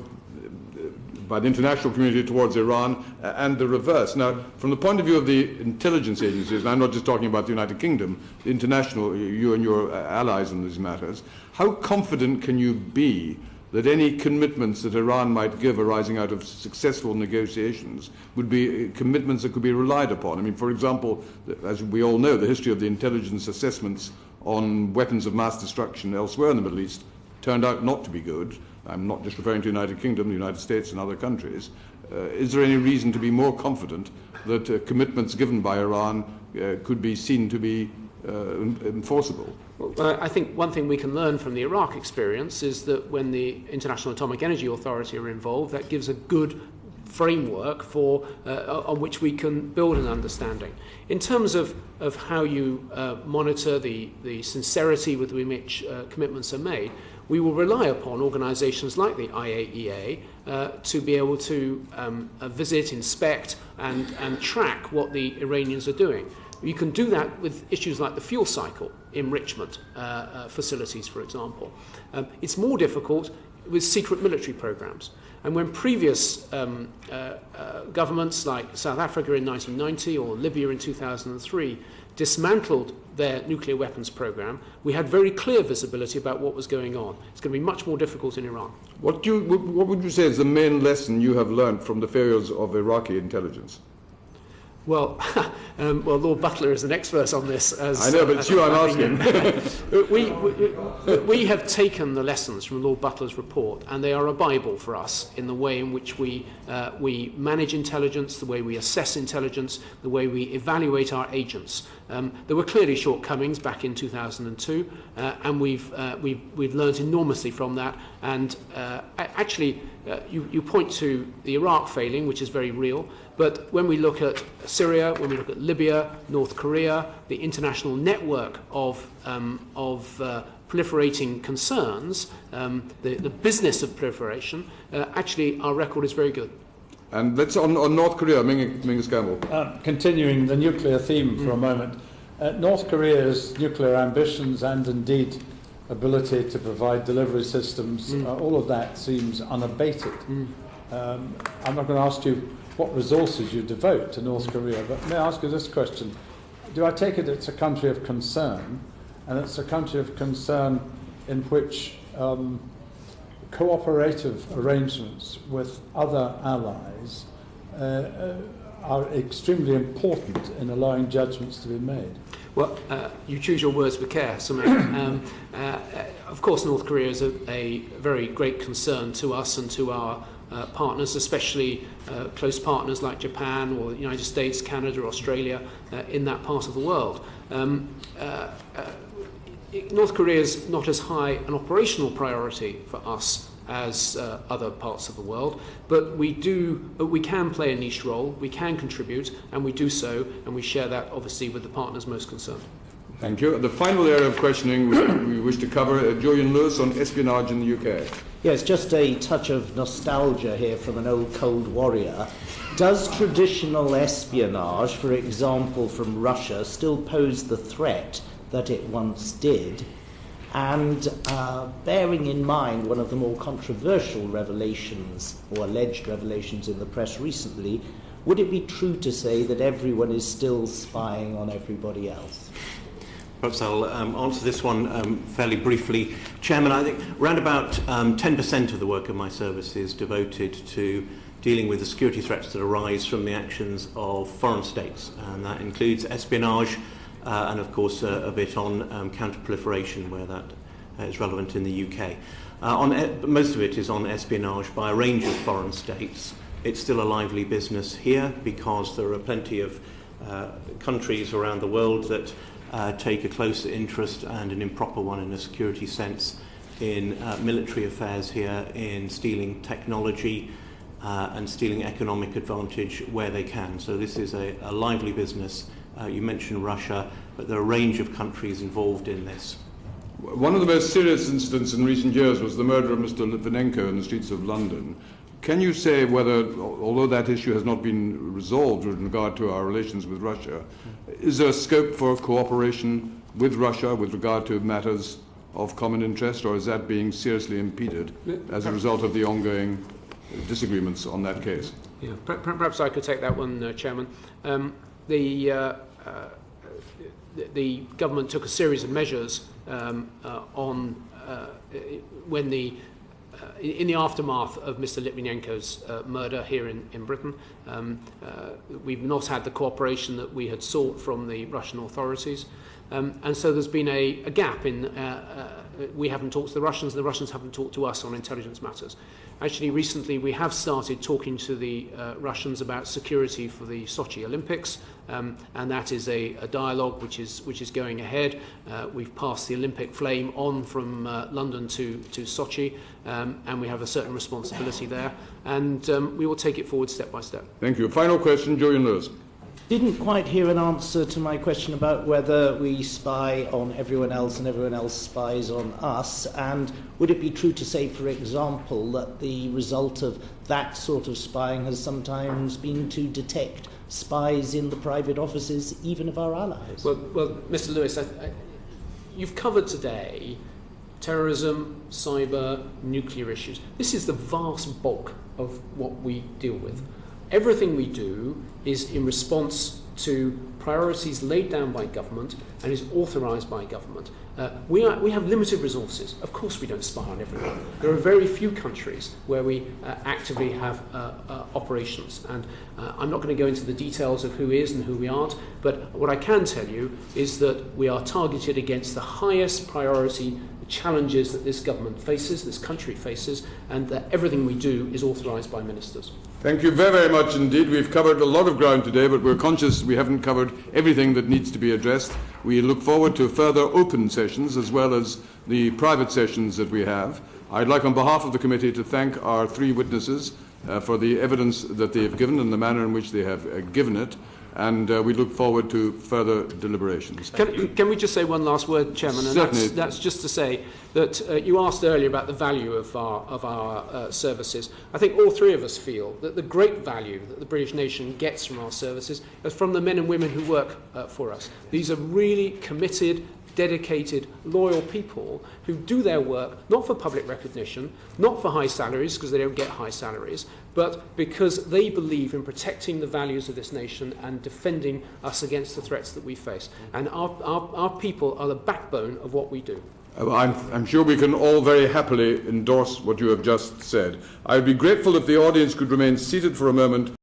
by the international community towards Iran and the reverse. Now, from the point of view of the intelligence agencies, and I'm not just talking about the United Kingdom, international, you and your allies in these matters, how confident can you be that any commitments that Iran might give arising out of successful negotiations would be commitments that could be relied upon? I mean, for example, as we all know, the history of the intelligence assessments on weapons of mass destruction elsewhere in the Middle East turned out not to be good. I'm not just referring to the United Kingdom, the United States and other countries. Is there any reason to be more confident that commitments given by Iran could be seen to be enforceable? Well, I think one thing we can learn from the Iraq experience is that when the International Atomic Energy Authority are involved, that gives a good framework for on which we can build an understanding. In terms of how you monitor the sincerity with which commitments are made, we will rely upon organisations like the IAEA to be able to visit, inspect and track what the Iranians are doing. You can do that with issues like the fuel cycle enrichment facilities, for example. It's more difficult with secret military programs. And when previous governments like South Africa in 1990 or Libya in 2003 dismantled their nuclear weapons program, we had very clear visibility about what was going on. It's going to be much more difficult in Iran. What would you say is the main lesson you have learned from the failures of Iraqi intelligence? Well, Lord Butler is an expert on this. I know, but it's you I'm asking. We have taken the lessons from Lord Butler's report, and they are a Bible for us in the way in which we manage intelligence, the way we assess intelligence, the way we evaluate our agents. There were clearly shortcomings back in 2002, and we've learned enormously from that. And actually, you point to the Iraq failing, which is very real. But when we look at Syria, when we look at Libya, North Korea, the international network of proliferating concerns, the business of proliferation, actually our record is very good. And let's on North Korea, Mingus Campbell. Continuing the nuclear theme for a moment, North Korea's nuclear ambitions and indeed ability to provide delivery systems, all of that seems unabated. I'm not going to ask you what resources you devote to North Korea, but may I ask you this question? Do I take it it's a country of concern, and it's a country of concern in which cooperative arrangements with other allies are extremely important in allowing judgments to be made? Well, you choose your words with care, Samir. Of course, North Korea is a very great concern to us and to our partners, especially close partners like Japan or the United States, Canada, Australia, in that part of the world. North Korea is not as high an operational priority for us as other parts of the world, but we can play a niche role, we can contribute, and we do so, and we share that obviously with the partners most concerned. Thank you. The final area of questioning we wish to cover, Julian Lewis on espionage in the UK. Yes, just a touch of nostalgia here from an old Cold Warrior. Does traditional espionage, for example from Russia, still pose the threat that it once did? And bearing in mind one of the more controversial revelations, or alleged revelations in the press recently, would it be true to say that everyone is still spying on everybody else? Perhaps I'll answer this one fairly briefly. Chairman, I think around about 10% of the work of my service is devoted to dealing with the security threats that arise from the actions of foreign states, and that includes espionage and, of course, a bit on counter-proliferation, where that is relevant in the UK. Most of it is on espionage by a range of foreign states. It's still a lively business here because there are plenty of countries around the world that take a close interest, and an improper one in a security sense, in military affairs here, in stealing technology and stealing economic advantage where they can. So this is a lively business. You mentioned Russia, but there are a range of countries involved in this. One of the most serious incidents in recent years was the murder of Mr. Litvinenko in the streets of London. Can you say whether, although that issue has not been resolved with regard to our relations with Russia, is there a scope for cooperation with Russia with regard to matters of common interest, or is that being seriously impeded as a result of the ongoing disagreements on that case? Yeah, perhaps I could take that one, Chairman. The government took a series of measures when the in the aftermath of Mr. Litvinenko's murder here in Britain. We've not had the cooperation that we had sought from the Russian authorities. And so there's been a gap in, we haven't talked to the Russians haven't talked to us on intelligence matters. Actually, recently we have started talking to the Russians about security for the Sochi Olympics, and that is a dialogue which is going ahead. We've passed the Olympic flame on from London to Sochi, and we have a certain responsibility there, and we will take it forward step by step. Thank you. Final question, Julian Lewis. Didn't quite hear an answer to my question about whether we spy on everyone else and everyone else spies on us, and would it be true to say, for example, that the result of that sort of spying has sometimes been to detect spies in the private offices even of our allies? Well Mr. Lewis, you've covered today terrorism, cyber, nuclear issues. This is the vast bulk of what we deal with. Everything we do is in response to priorities laid down by government and is authorised by government. We have limited resources. Of course we don't spy on everyone. There are very few countries where we actively have operations. And I'm not going to go into the details of who is and who we aren't, but what I can tell you is that we are targeted against the highest priority challenges that this government faces, this country faces, and that everything we do is authorised by ministers. Thank you very, very much indeed. We've covered a lot of ground today, but we're conscious we haven't covered everything that needs to be addressed. We look forward to further open sessions as well as the private sessions that we have. I'd like on behalf of the committee to thank our three witnesses for the evidence that they have given and the manner in which they have given it. And we look forward to further deliberations. Can we just say one last word, Chairman? And Certainly. that's just to say that you asked earlier about the value of our services. I think all three of us feel that the great value that the British nation gets from our services is from the men and women who work for us. These are really committed, dedicated, loyal people who do their work not for public recognition, not for high salaries because they don't get high salaries, but because they believe in protecting the values of this nation and defending us against the threats that we face. And our people are the backbone of what we do. I'm sure we can all very happily endorse what you have just said. I would be grateful if the audience could remain seated for a moment.